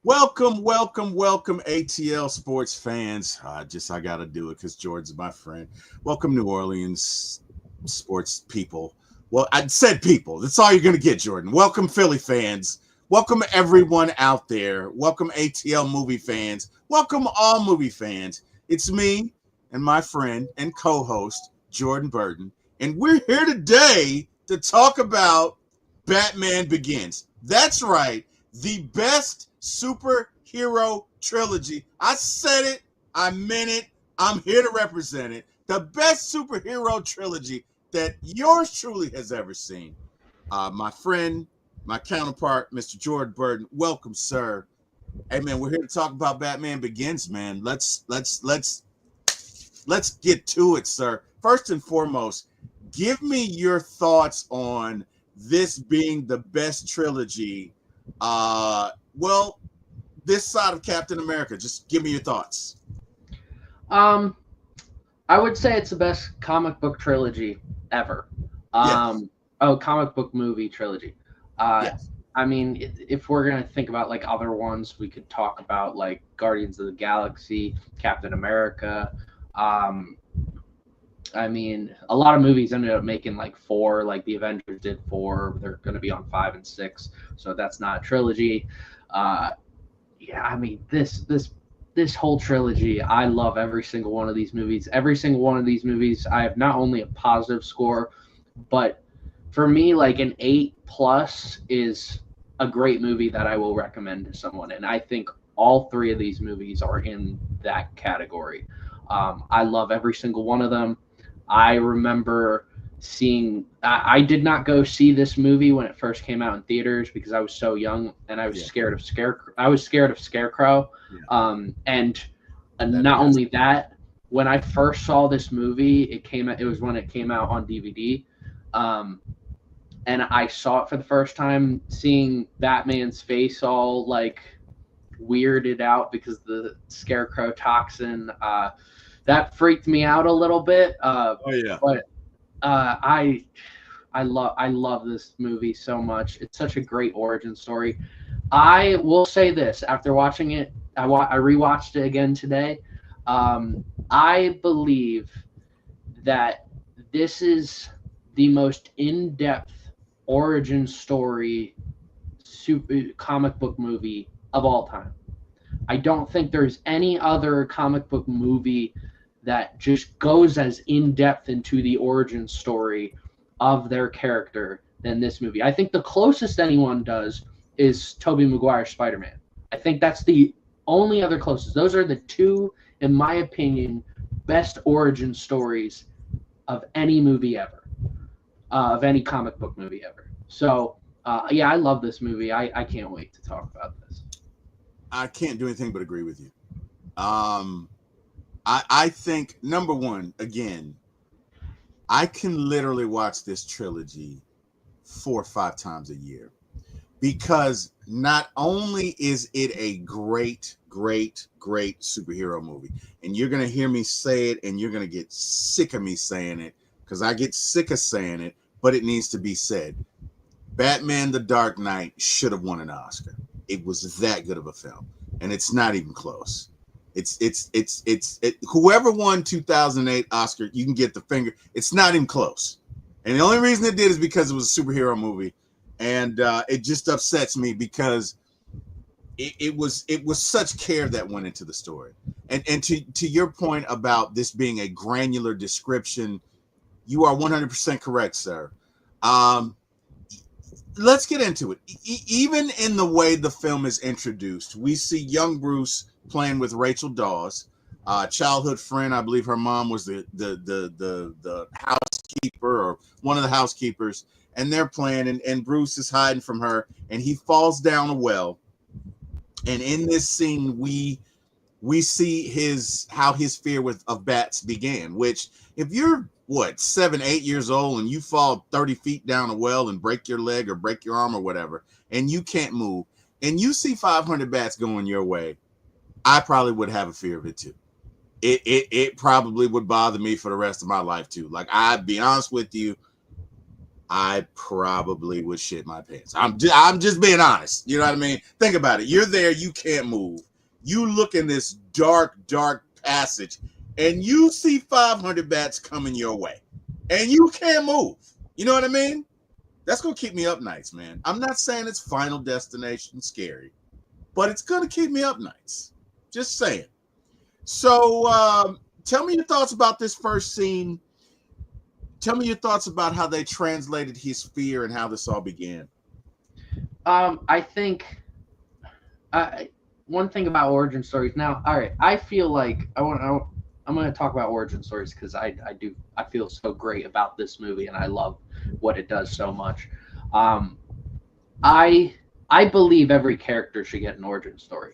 Welcome, ATL sports fans. I gotta do it because George's my friend. Welcome, New Orleans sports people. Well, I said people. That's all you're gonna get, Jordan. Welcome, Philly fans. Welcome everyone out there. Welcome, ATL movie fans. Welcome all movie fans. It's me and my friend and co-host Jordan Burton, and we're here today to talk about Batman Begins. That's right, the best superhero trilogy. I said it, I meant it, I'm here to represent it. The best superhero trilogy that yours truly has ever seen. My friend, my counterpart, Mr. Jordan Burton, welcome, sir. Hey man, we're here to talk about Batman Begins, man. Let's get to it, sir. First and foremost, give me your thoughts on this being the best trilogy. Well, this side of Captain America. Just give me your thoughts. Um, I would say it's the best comic book trilogy ever. Yes, Comic book movie trilogy. Uh, yes. I mean, if we're gonna think about like other ones, we could talk about like Guardians of the Galaxy, Captain America. Um, I mean, a lot of movies ended up making like four, like the Avengers did four. They're gonna be on five and six, so that's not a trilogy. Uh, yeah, I mean this whole trilogy, I love every single one of these movies. Every single one of these movies, I have not only a positive score, but for me, like an 8 plus is a great movie that I will recommend to someone. And I think all three of these movies are in that category. I love every single one of them. I remember I did not go see this movie when it first came out in theaters because I was so young and I was Yeah, scared of Scarecrow. I was scared of Scarecrow. yeah. And That not mask. only that, when I first saw this movie, it was when it came out on DVD. Um, and I saw it for the first time, seeing Batman's face all like weirded out because the Scarecrow toxin. That freaked me out a little bit. Oh yeah. But I love this movie so much. It's such a great origin story. I will say this after watching it, I rewatched it again today. I believe that this is the most in-depth origin story comic book movie of all time. I don't think there's any other comic book movie that just goes as in depth into the origin story of their character than this movie. I think the closest anyone does is Tobey Maguire's Spider-Man. I think that's the only other closest. Those are the two, in my opinion, best origin stories of any movie ever, of any comic book movie ever. So, yeah, I love this movie. I can't wait to talk about this. I can't do anything but agree with you. Um, I think number one, again, I can literally watch this trilogy 4 or 5 times a year because not only is it a great superhero movie, and you're gonna hear me say it, and you're gonna get sick of me saying it because I get sick of saying it, but it needs to be said. Batman: The Dark Knight should have won an Oscar. It was that good of a film, and it's not even close. Whoever won 2008 Oscar, you can get the finger. It's not even close, and the only reason it did is because it was a superhero movie, and it just upsets me because it was such care that went into the story, and to your point about this being a granular description, you are 100% correct, sir. Um, let's get into it. Even in the way the film is introduced, we see young Bruce playing with Rachel Dawes, childhood friend. I believe her mom was the housekeeper or one of the housekeepers, and they're playing, and Bruce is hiding from her, and he falls down a well. And in this scene, we see his how his fear with of bats began. Which, if you're what 7, 8 years old and you fall 30 feet down a well and break your leg or break your arm or whatever, and you can't move, and you see 500 bats going your way, I probably would have a fear of it too. It probably would bother me for the rest of my life too. Like, I'd be honest with you, I probably would shit my pants. I'm just being honest. You know what I mean? Think about it. You're there, you can't move. You look in this dark passage, and you see 500 bats coming your way, and you can't move. You know what I mean? That's gonna keep me up nights, man. I'm not saying it's Final Destination scary, but it's gonna keep me up nights. Just saying. So, tell me your thoughts about this first scene. Tell me your thoughts about how they translated his fear and how this all began. I think one thing about origin stories. Now, all right, I feel like I'm going to talk about origin stories because I feel so great about this movie and I love what it does so much. I believe every character should get an origin story.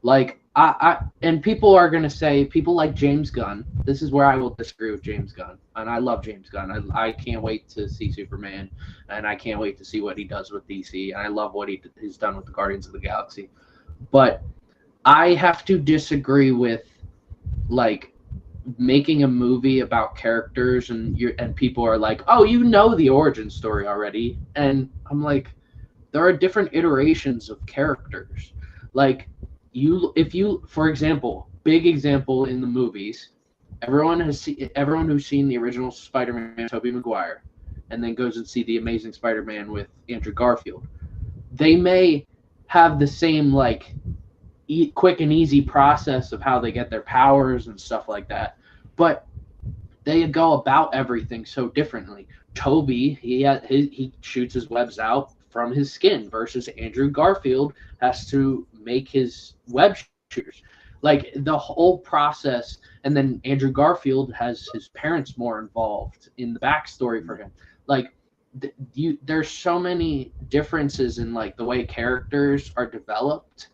Like and people are gonna say, people like James Gunn. This is where I will disagree with James Gunn, and I love James Gunn. I can't wait to see Superman, and I can't wait to see what he does with DC, and I love what he's done with the Guardians of the Galaxy. But I have to disagree with like making a movie about characters and people are like, oh, you know the origin story already, and I'm like, there are different iterations of characters, like. For example, big example in the movies, everyone who's seen the original Spider-Man, Tobey Maguire, and then goes and see the Amazing Spider-Man with Andrew Garfield, they may have the same like quick and easy process of how they get their powers and stuff like that, but they go about everything so differently. Tobey, he shoots his webs out from his skin versus Andrew Garfield has to make his web shooters. Like the whole process, and then Andrew Garfield has his parents more involved in the backstory for him. Like there's so many differences in like the way characters are developed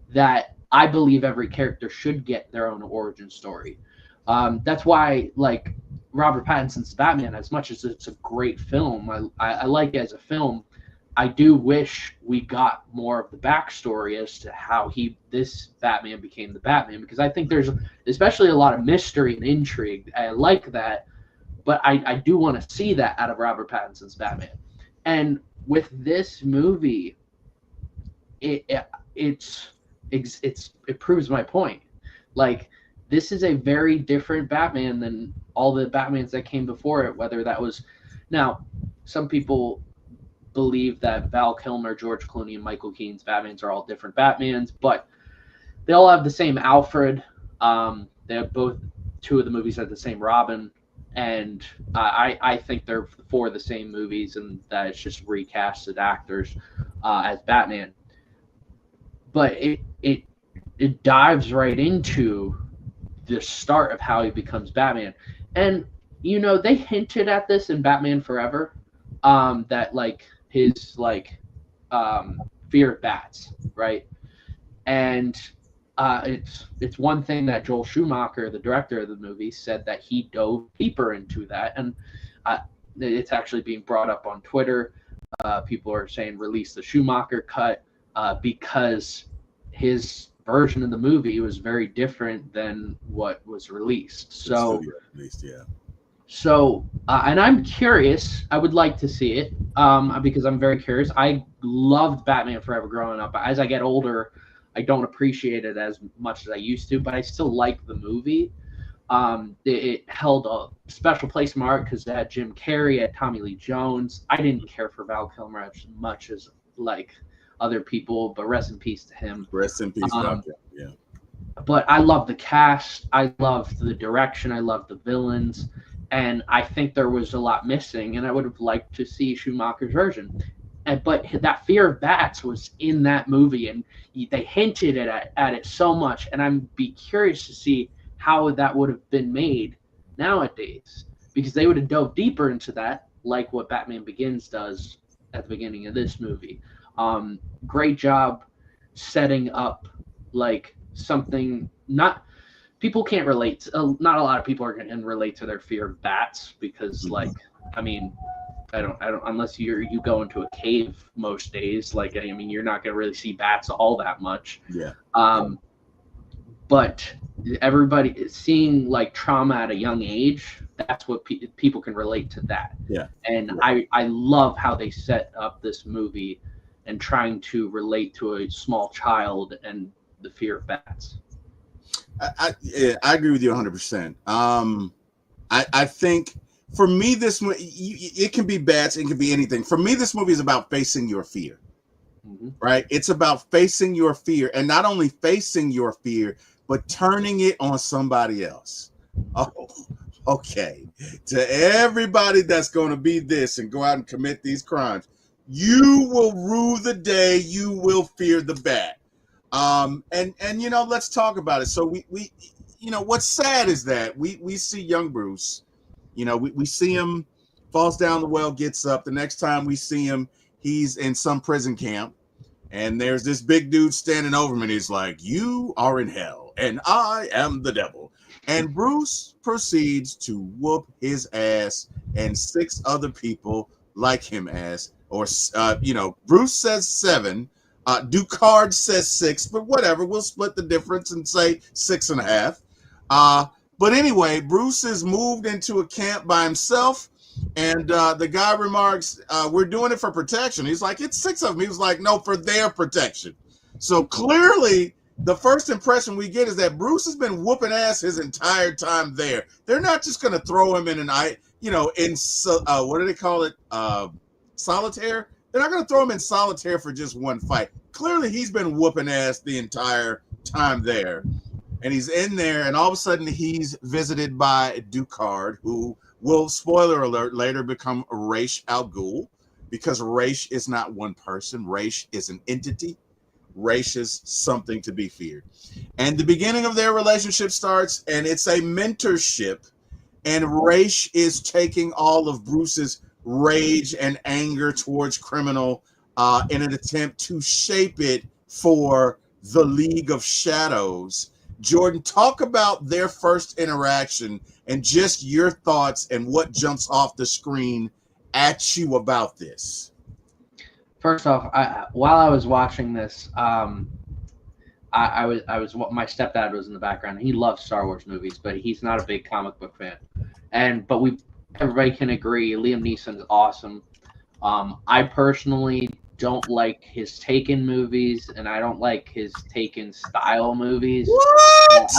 that I believe every character should get their own origin story. That's why like Robert Pattinson's Batman, as much as it's a great film, I like it as a film, I do wish we got more of the backstory as to how this Batman became the Batman, because I think there's especially a lot of mystery and intrigue. I like that, but I do want to see that out of Robert Pattinson's Batman. And with this movie, it proves my point. Like, this is a very different Batman than all the Batmans that came before it, whether that was... Now, some people believe that Val Kilmer, George Clooney, and Michael Keaton's Batmans are all different Batmans, but they all have the same Alfred. They have two of the movies have the same Robin, and I think they're for the same movies, and that it's just recasted actors as Batman. But it dives right into the start of how he becomes Batman, and they hinted at this in Batman Forever, that like his like fear of bats, right? And it's one thing that Joel Schumacher, the director of the movie, said that he dove deeper into that, and it's actually being brought up on Twitter. People are saying release the Schumacher cut because his version of the movie was very different than what was released. So, and I'm curious. I would like to see it because I'm very curious. I loved Batman Forever growing up. As I get older, I don't appreciate it as much as I used to, but I still like the movie. It held a special place in my heart because it had Jim Carrey, it had Tommy Lee Jones. I didn't care for Val Kilmer as much as like other people, but rest in peace to him. Rest in peace, Val Kilmer. Yeah. But I love the cast. I loved the direction. I loved the villains. And I think there was a lot missing, and I would have liked to see Schumacher's version. But that fear of bats was in that movie, and they hinted at it so much. And I'd be curious to see how that would have been made nowadays, because they would have dove deeper into that, like what Batman Begins does at the beginning of this movie. Great job setting up like something not... People can't relate. Not a lot of people are going to relate to their fear of bats because, like, I mean, I don't. Unless you go into a cave most days. Like, I mean, you're not going to really see bats all that much. Yeah. But everybody seeing like trauma at a young age, that's what people can relate to that. Yeah. And I love how they set up this movie and trying to relate to a small child and the fear of bats. I agree with you 100%. I think for me, it can be bats, it can be anything. For me, this movie is about facing your fear, right? It's about facing your fear, and not only facing your fear, but turning it on somebody else. Oh, okay. To everybody that's going to be this and go out and commit these crimes, you will rue the day you will fear the bat. And you know, let's talk about it. So we you know, what's sad is that we see young Bruce, you know, we see him falls down the well, gets up. The next time we see him, he's in some prison camp, and there's this big dude standing over him, and he's like, "You are in hell, and I am the devil." And Bruce proceeds to whoop his ass and 6 other people like him ass, or you know, Bruce says 7. Ducard says 6, but whatever, we'll split the difference and say 6.5. But anyway, Bruce is moved into a camp by himself, and the guy remarks, "We're doing it for protection." He's like, "It's 6 of them." He was like, "No, for their protection." So clearly, the first impression we get is that Bruce has been whooping ass his entire time there. They're not just going to throw him in what do they call it? Solitaire. They're not going to throw him in solitaire for just one fight. Clearly, he's been whooping ass the entire time there. And he's in there, and all of a sudden, he's visited by Ducard, who will, spoiler alert, later become Ra's al Ghul, because Ra's is not one person. Ra's is an entity. Ra's is something to be feared. And the beginning of their relationship starts, and it's a mentorship, and Ra's is taking all of Bruce's rage and anger towards criminal in an attempt to shape it for the League of Shadows. Jordan, talk about their first interaction and just your thoughts and what jumps off the screen at you about this. First off, while I was watching this, I was my stepdad was in the background. He loves Star Wars movies, but he's not a big comic book fan. But everybody can agree Liam Neeson's awesome. I personally don't like his Taken movies, and I don't like his Taken style movies. What?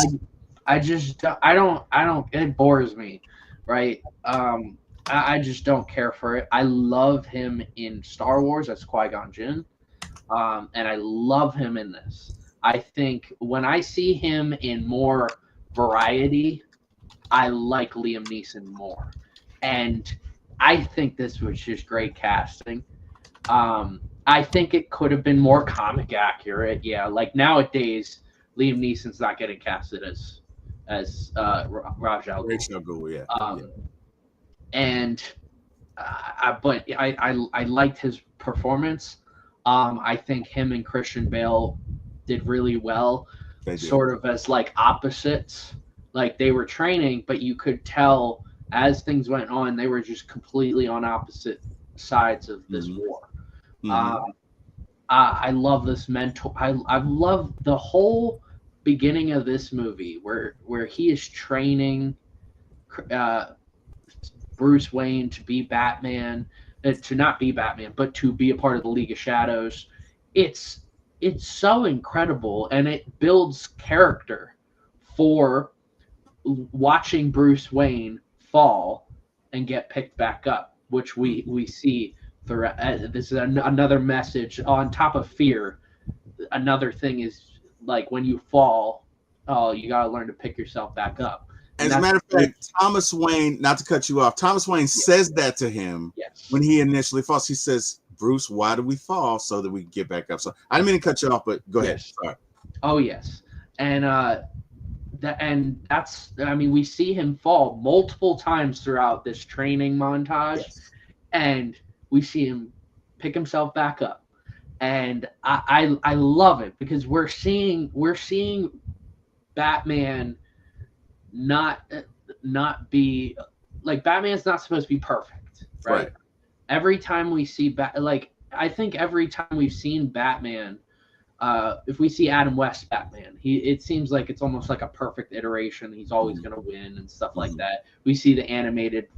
I just I don't it bores me, right? I just don't care for it. I love him in Star Wars as Qui-Gon Jinn, and I love him in this. I think when I see him in more variety, I like Liam Neeson more. And I think this was just great casting. I think it could have been more comic accurate. Yeah, like nowadays, Liam Neeson's not getting casted as Ra's al Ghul. Yeah. And but I liked his performance. I think him and Christian Bale did really well, sort of as like opposites. Like they were training, but you could tell as things went on, they were just completely on opposite sides of this war. I love this mentor. I love the whole beginning of this movie where he is training Bruce Wayne to be Batman, to not be Batman, but to be a part of the League of Shadows. It's so incredible, and it builds character for watching Bruce Wayne fall and get picked back up, which we see through. This is another message on top of fear. Another thing is like when you fall, you got to learn to pick yourself back up. As a matter of fact, Thomas Wayne, not to cut you off, Thomas Wayne says that to him when he initially falls. He says, "Bruce, why do we fall? So that we can get back up." So I didn't mean to cut you off, but go ahead. Sorry. Oh yes, and that's, I mean, we see him fall multiple times throughout this training montage, and we see him pick himself back up, and I love it because we're seeing Batman not be like, Batman's not supposed to be perfect, right? Every time we see I think every time we've seen Batman, if we see Adam West Batman, it seems like it's almost like a perfect iteration. He's always going to win and stuff like that. We see the animated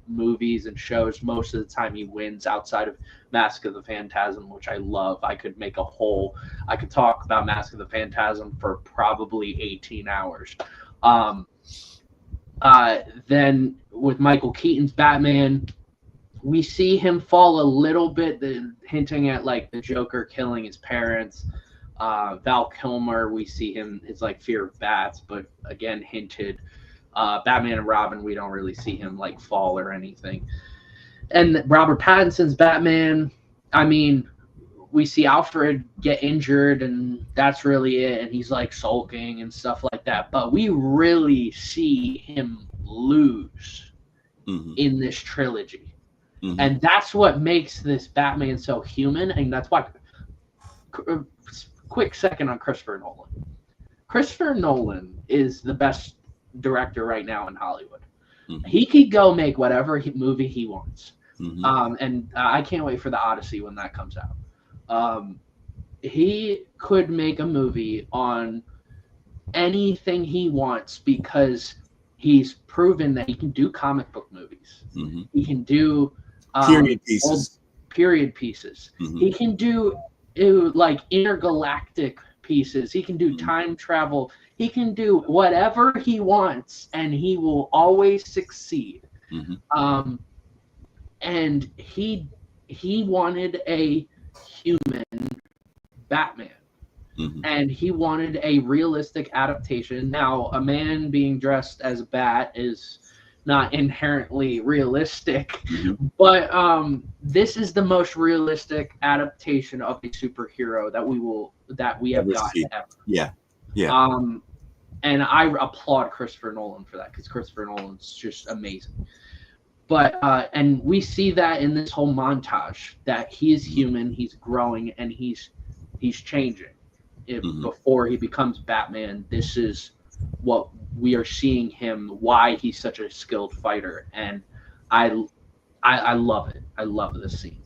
movies and shows. Most of the time, he wins outside of Mask of the Phantasm, which I love. I could talk about Mask of the Phantasm for probably 18 hours. Then with Michael Keaton's Batman, we see him fall a little bit, hinting at like the Joker killing his parents. Val Kilmer, we see him, it's like fear of bats, but again hinted. Batman and Robin, we don't really see him like fall or anything. And Robert Pattinson's Batman, I mean, we see Alfred get injured and that's really it, and he's like sulking and stuff like that, but we really see him lose in this trilogy. And that's what makes this Batman so human, and that's why. Quick second on Christopher Nolan. Christopher Nolan is the best director right now in Hollywood. He could go make whatever movie he wants. And I can't wait for the Odyssey when that comes out. He could make a movie on anything he wants because he's proven that he can do comic book movies. He can do period pieces. He can do like intergalactic pieces. He can do time travel. He can do whatever he wants, and he will always succeed. And he wanted a human Batman. And he wanted a realistic adaptation. Now, a man being dressed as a bat is not inherently realistic, but this is the most realistic adaptation of a superhero that we have gotten ever. Yeah. And I applaud Christopher Nolan for that, because Christopher Nolan's just amazing. But and we see that in this whole montage that he is human, he's growing, and he's changing. Before he becomes Batman, this is what we are seeing him, why he's such a skilled fighter, and I love it. I love this scene.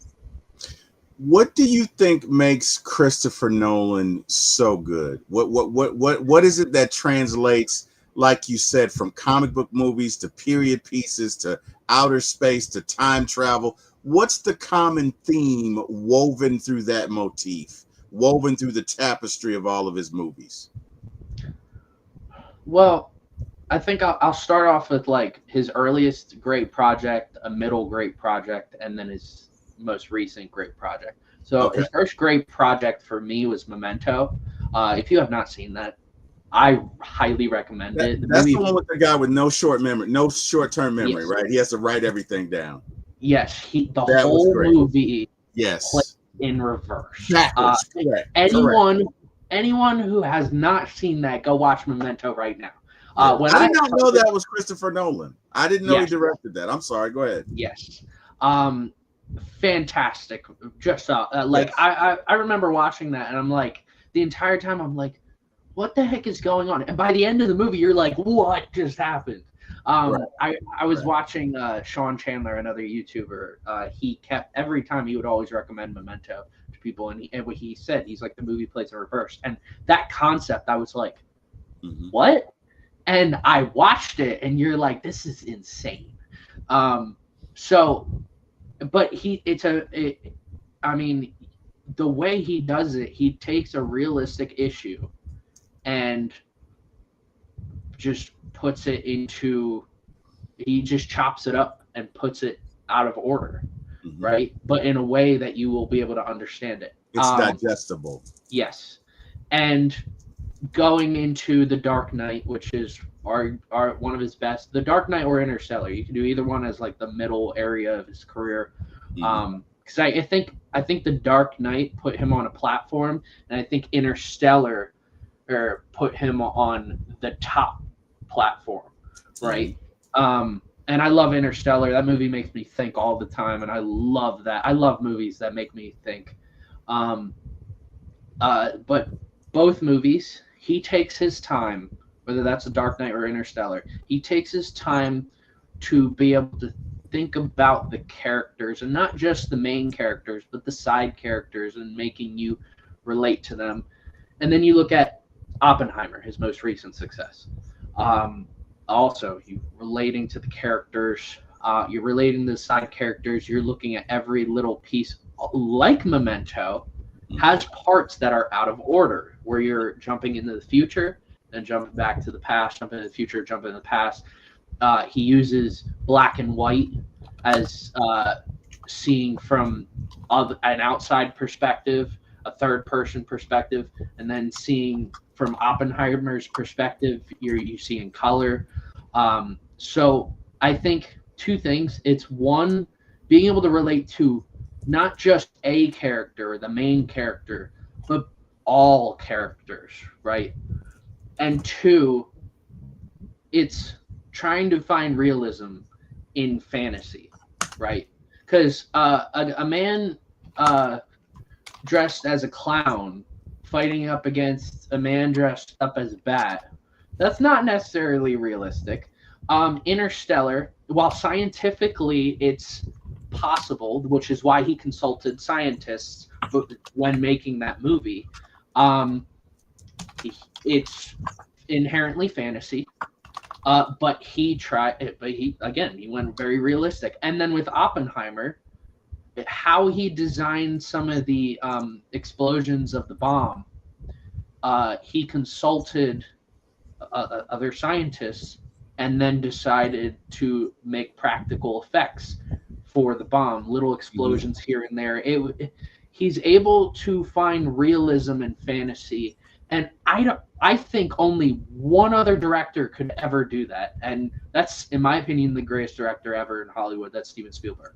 What do you think makes Christopher Nolan so good? What is it that translates, like you said, from comic book movies to period pieces to outer space to time travel? What's the common theme woven through that motif, woven through the tapestry of all of his movies? Well, I think I'll start off with like his earliest great project, a middle great project, and then his most recent great project. So his first great project for me was Memento. If you have not seen that, I highly recommend it. That's the one with the guy with no short-term memory, right? He has to write everything down. Yes, the whole movie. Yes. In reverse. Backwards. Correct. Anyone who has not seen that, go watch Memento right now. I did not know that was Christopher Nolan. I didn't know he directed that. I'm sorry. Go ahead. Yes. Fantastic. Just I remember watching that, and I'm like, the entire time I'm like, what the heck is going on? And by the end of the movie, you're like, what just happened? I was watching Sean Chandler, another YouTuber. He kept, every time he would always recommend Memento to people, and what he said, he's like, the movie plays in reverse. And that concept, I was like, what? And I watched it, and you're like, this is insane. But I mean, the way he does it, he takes a realistic issue and just puts it into, he just chops it up and puts it out of order, right? But in a way that you will be able to understand it. It's digestible. Yes. And going into The Dark Knight, which is our one of his best, The Dark Knight or Interstellar. You can do either one as like the middle area of his career. Because I think The Dark Knight put him on a platform, and I think Interstellar put him on the top platform, right? And I love Interstellar. That movie makes me think all the time, and I love that. I love movies that make me think. But both movies, he takes his time, whether that's The Dark Knight or Interstellar, he takes his time to be able to think about the characters, and not just the main characters, but the side characters, and making you relate to them. And then you look at Oppenheimer, his most recent success. Also, you relating to the characters, you're relating to the side characters, you're looking at every little piece, like Memento, has parts that are out of order, where you're jumping into the future, then jumping back to the past, jumping into the future, jumping into the past. He uses black and white as seeing from an outside perspective, a third person perspective, and then seeing from Oppenheimer's perspective, you see in color. So I think two things. It's one, being able to relate to not just a character, the main character, but all characters, right? And two, it's trying to find realism in fantasy, right? Because a man dressed as a clown fighting up against a man dressed up as a bat, that's not necessarily realistic. Interstellar, while scientifically it's possible, which is why he consulted scientists when making that movie, it's inherently fantasy. But he went very realistic. And then with Oppenheimer, how he designed some of the explosions of the bomb, he consulted other scientists and then decided to make practical effects for the bomb, little explosions here and there. He's able to find realism in fantasy, and I think only one other director could ever do that, and that's, in my opinion, the greatest director ever in Hollywood. That's Steven Spielberg.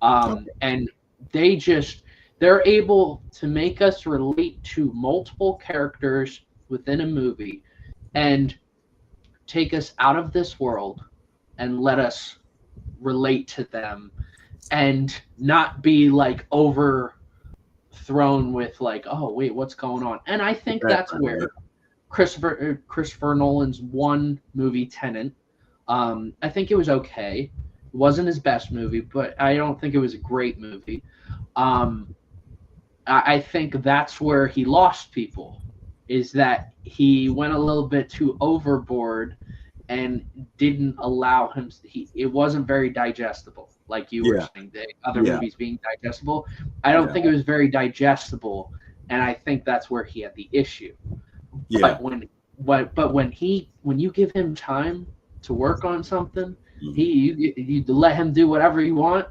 And they're able to make us relate to multiple characters within a movie and take us out of this world and let us relate to them and not be like overthrown with like, oh wait, what's going on? And I think that's where Christopher Nolan's one movie, Tenet, I think it was okay. It wasn't his best movie, but I don't think it was a great movie. I think that's where he lost people, is that he went a little bit too overboard and didn't allow him. It wasn't very digestible, like you were saying. The other movies being digestible, I don't think it was very digestible, and I think that's where he had the issue. But when you give him time to work on something, you let him do whatever you want,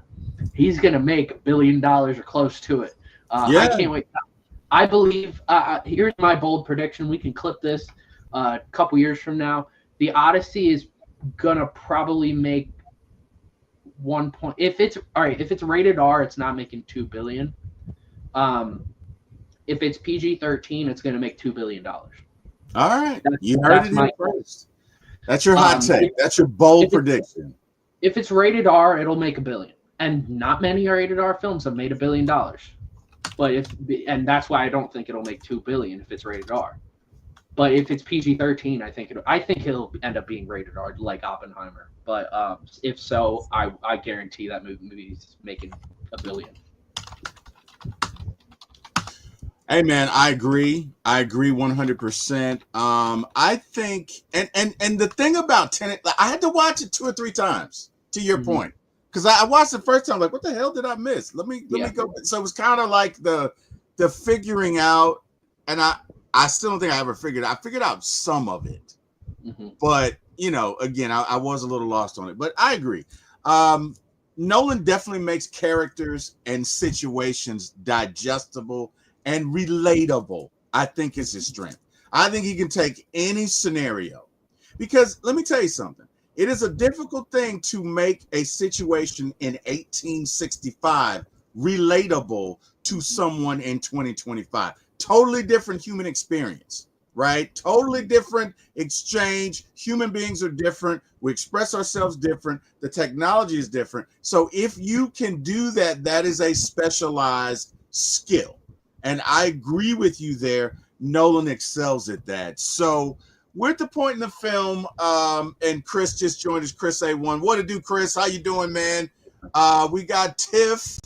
he's gonna make $1 billion or close to it. I can't wait. I believe. Here's my bold prediction. We can clip this a couple years from now. The Odyssey is gonna probably make 1 point. If it's rated R, it's not making $2 billion. If it's PG-13, it's gonna make $2 billion. All right, you heard it here first. That's your hot take. That's your bold prediction. If it's rated R, it'll make $1 billion, and not many rated R films have made $1 billion. But that's why I don't think it'll make $2 billion if it's rated R. But if it's PG-13, I think it'll end up being rated R, like Oppenheimer. But if so, I guarantee that movie's making $1 billion. Hey man, I agree 100%. I think, and the thing about Tenet, I had to watch it 2 or 3 times, to your point, because I watched the first time, like, what the hell did I miss? Let me go. So it was kind of like the figuring out, and I still don't think I ever figured out. I figured out some of it, but again, I was a little lost on it. But I agree. Nolan definitely makes characters and situations digestible and relatable. I think is his strength. I think he can take any scenario, because let me tell you something. It is a difficult thing to make a situation in 1865 relatable to someone in 2025. Totally different human experience, right? Totally different exchange. Human beings are different. We express ourselves different. The technology is different. So if you can do that, that is a specialized skill. And I agree with you there. Nolan excels at that. So we're at the point in the film, and Chris just joined us. Chris A1. What to do, Chris? How you doing, man? We got Tiff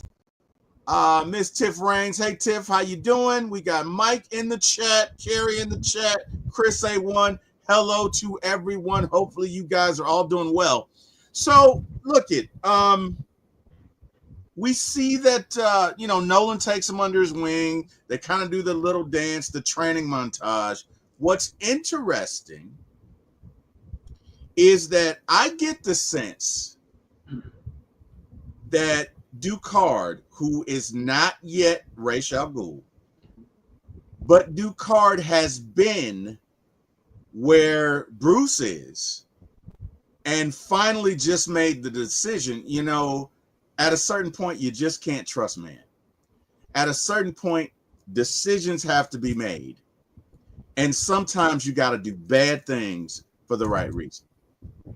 Miss Tiff Rains. Hey Tiff, how you doing? We got Mike in the chat, Carrie in the chat, Chris A1. Hello to everyone. Hopefully you guys are all doing well. So look it. We see that Nolan takes him under his wing. They kind of do the little dance, the training montage. What's interesting is that I get the sense that Ducard, who is not yet Ra's al Ghul, but Ducard has been where Bruce is and finally just made the decision, at a certain point, you just can't trust man. At a certain point, decisions have to be made. And sometimes you got to do bad things for the right reason.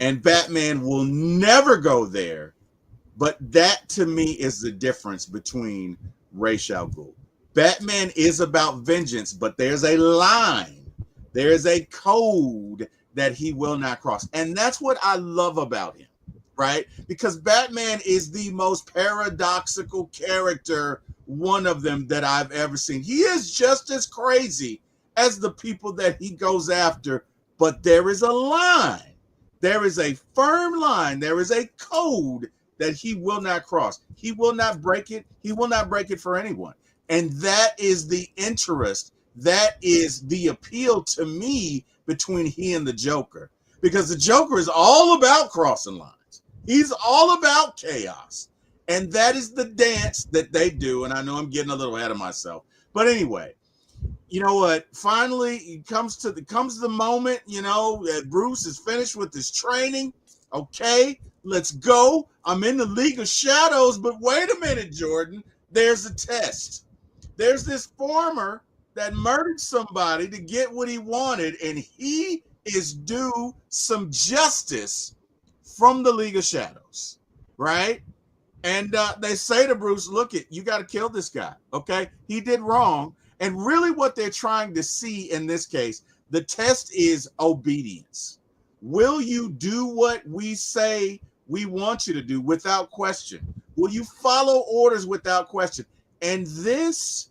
And Batman will never go there. But that, to me, is the difference between Ra's al Ghul. Batman is about vengeance, but there's a line. There's a code that he will not cross. And that's what I love about him, right? Because Batman is the most paradoxical character, one of them that I've ever seen. He is just as crazy as the people that he goes after, but there is a line. There is a firm line. There is a code that he will not cross. He will not break it. He will not break it for anyone. And that is the interest. That is the appeal to me between he and the Joker. Because the Joker is all about crossing lines. He's all about chaos. And that is the dance that they do. And I know I'm getting a little ahead of myself. But anyway, you know what? Finally, it comes to the moment, that Bruce is finished with his training. Okay, let's go. I'm in the League of Shadows, but wait a minute, Jordan. There's a test. There's this farmer that murdered somebody to get what he wanted, and he is due some justice from the League of Shadows, right? And they say to Bruce, look, you got to kill this guy, okay? He did wrong. And really what they're trying to see in this case, the test is obedience. Will you do what we say we want you to do without question? Will you follow orders without question? And this,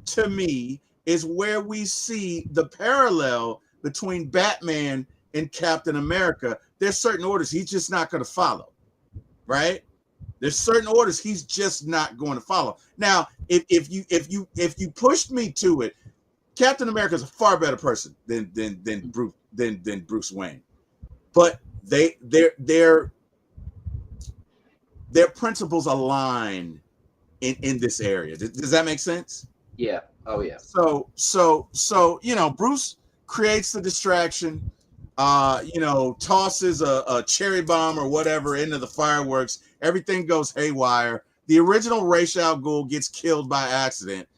to me, is where we see the parallel between Batman and Captain America. There's certain orders he's just not going to follow, right? There's certain orders he's just not going to follow. Now, if you pushed me to it, Captain America is a far better person than Bruce Wayne. But their principles align in this area. Does that make sense? Yeah. Oh yeah. So Bruce creates the distraction, tosses a cherry bomb or whatever into the fireworks. Everything goes haywire. The original Ra's al Ghul gets killed by accident.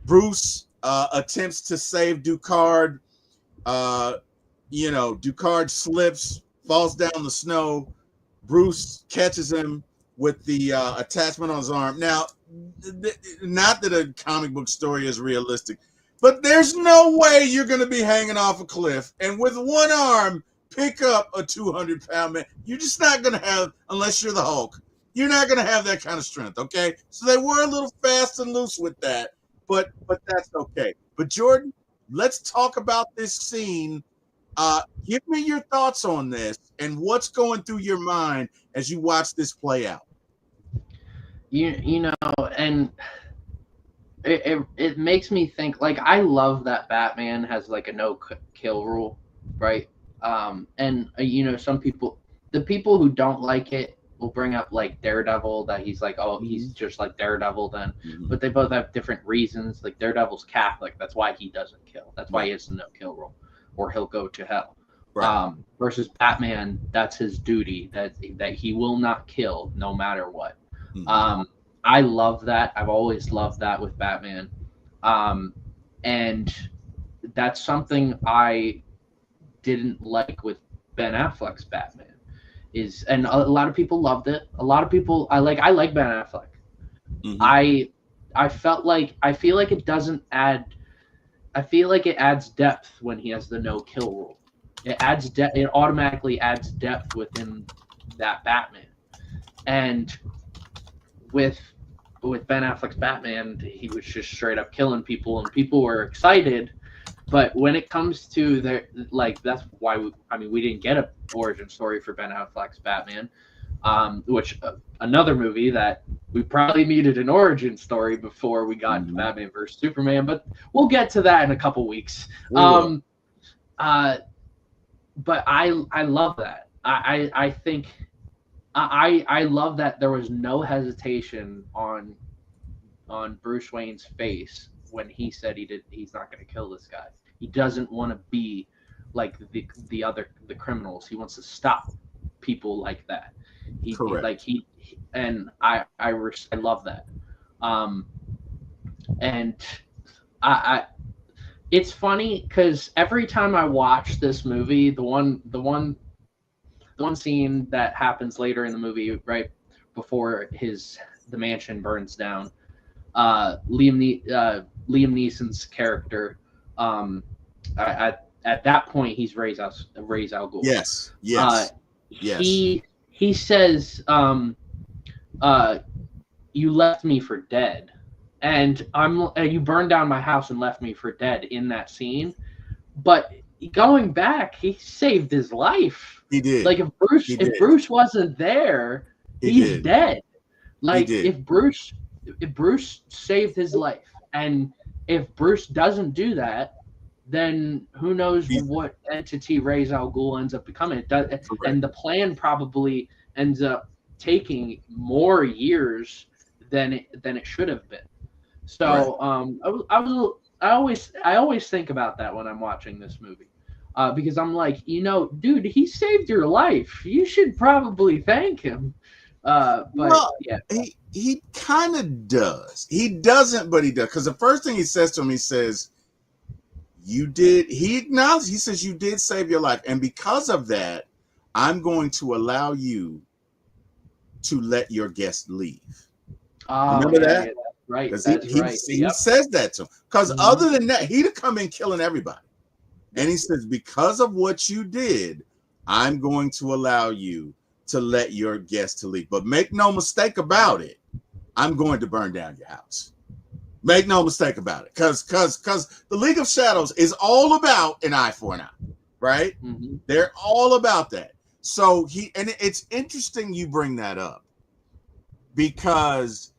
Bruce attempts to save Ducard. Ducard slips, falls down the snow. Bruce catches him with the attachment on his arm. Now, not that a comic book story is realistic, but there's no way you're going to be hanging off a cliff and with one arm pick up a 200-pound man. You're just not going to have, unless you're the Hulk, you're not going to have that kind of strength, okay? So they were a little fast and loose with that, but that's okay. But Jordan, let's talk about this scene. Give me your thoughts on this and what's going through your mind as you watch this play out. And it makes me think, like, I love that Batman has like a no kill rule, right? Some people, the people who don't like it will bring up like Daredevil, that he's like, oh, he's just like Daredevil then. Mm-hmm. But they both have different reasons. Like Daredevil's Catholic, that's why he doesn't kill. That's why he has the no kill rule, or he'll go to hell. Right. Versus Batman, that's his duty, that he will not kill no matter what. Mm-hmm. I love that. I've always loved that with Batman. And that's something I didn't like with Ben Affleck's Batman. And a lot of people loved it. A lot of people I like Ben Affleck. Mm-hmm. I feel like it doesn't add. I feel like it adds depth when he has the no kill rule. It adds it automatically adds depth within that Batman. And with with Ben Affleck's Batman, he was just straight up killing people, and people were excited. But when it comes to their that's why we didn't get an origin story for Ben Affleck's Batman, which another movie that we probably needed an origin story before we got into Batman vs Superman. But we'll get to that in a couple weeks. But I love that. I think I love that there was no hesitation on Bruce Wayne's face when he said he's not going to kill this guy. He doesn't want to be like the criminals. He wants to stop people like that. I love that. And I it's funny because every time I watch this movie, the one scene that happens later in the movie, right before the mansion burns down, Liam Neeson's character, at that point he's Ra's al Ghul. Yes. He says, "You left me for dead," and you burned down my house and left me for dead in that scene. But going back, he saved his life. He did. Like if Bruce wasn't there, he's dead. Like if Bruce saved his life, and if Bruce doesn't do that, then who knows what entity Ra's al Ghul ends up becoming. And the plan probably ends up taking more years than it should have been. So I always think about that when I'm watching this movie, because I'm like, dude, he saved your life. You should probably thank him. He kind of does. He doesn't, but he does. Because the first thing he says to him, he says, "You did." He acknowledges. He says, "You did save your life, and because of that, I'm going to allow you to let your guest leave." Remember that? Yeah, right. Because he says that to him. Because other than that, he'd have come in killing everybody. And he says, "Because of what you did, I'm going to allow you to let your guest to leave. But make no mistake about it, I'm going to burn down your house." Make no mistake about it. Because the League of Shadows is all about an eye for an eye, right? Mm-hmm. They're all about that. So it's interesting you bring that up, because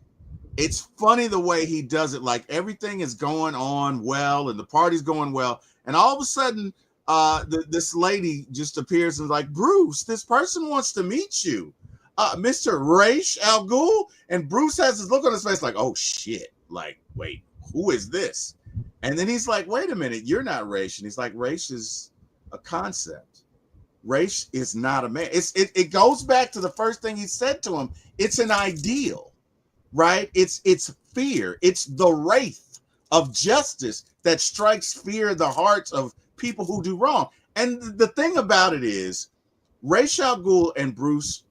it's funny the way he does it. Like everything is going on well and the party's going well. And all of a sudden, this lady just appears and is like, "Bruce, this person wants to meet you. Mr. Ra's al Ghul." And Bruce has this look on his face like, "Oh shit. Like, wait, who is this?" And then he's like, "Wait a minute, you're not Ra's." And he's like, "Ra's is a concept. Ra's is not a man." It goes back to the first thing he said to him. It's an ideal, right? It's fear. It's the wraith of justice that strikes fear in the hearts of people who do wrong. And the thing about it is, Ra's al Ghul and Bruce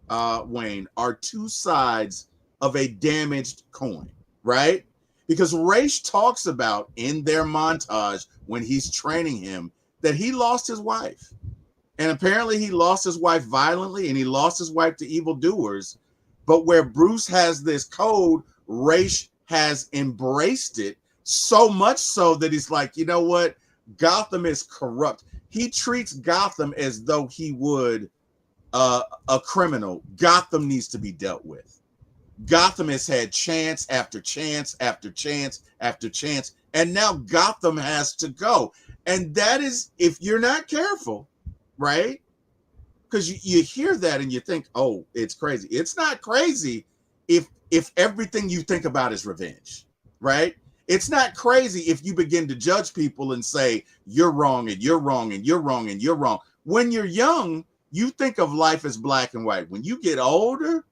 Wayne are two sides of a damaged coin, right? Because Ra's talks about in their montage when he's training him that he lost his wife. And apparently he lost his wife violently, and he lost his wife to evildoers. But where Bruce has this code, Ra's has embraced it, so much so that he's like, "You know what? Gotham is corrupt." He treats Gotham as though he would a criminal. Gotham needs to be dealt with. Gotham has had chance after chance after chance after chance, and now Gotham has to go. And that is, if you're not careful, right? Because you hear that and you think, "Oh, it's crazy." It's not crazy if everything you think about is revenge, right? It's not crazy if you begin to judge people and say, "You're wrong and you're wrong and you're wrong and you're wrong." When you're young, you think of life as black and white. When you get older,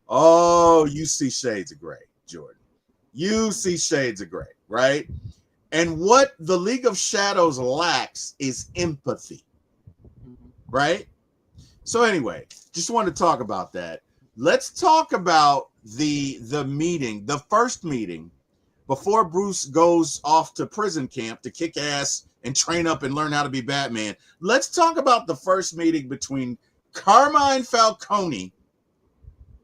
oh, you see shades of gray, Jordan. You see shades of gray, right? And what the League of Shadows lacks is empathy, right? So anyway, just wanted to talk about that. Let's talk about the meeting, the first meeting, before Bruce goes off to prison camp to kick ass and train up and learn how to be Batman. Let's talk about the first meeting between Carmine Falcone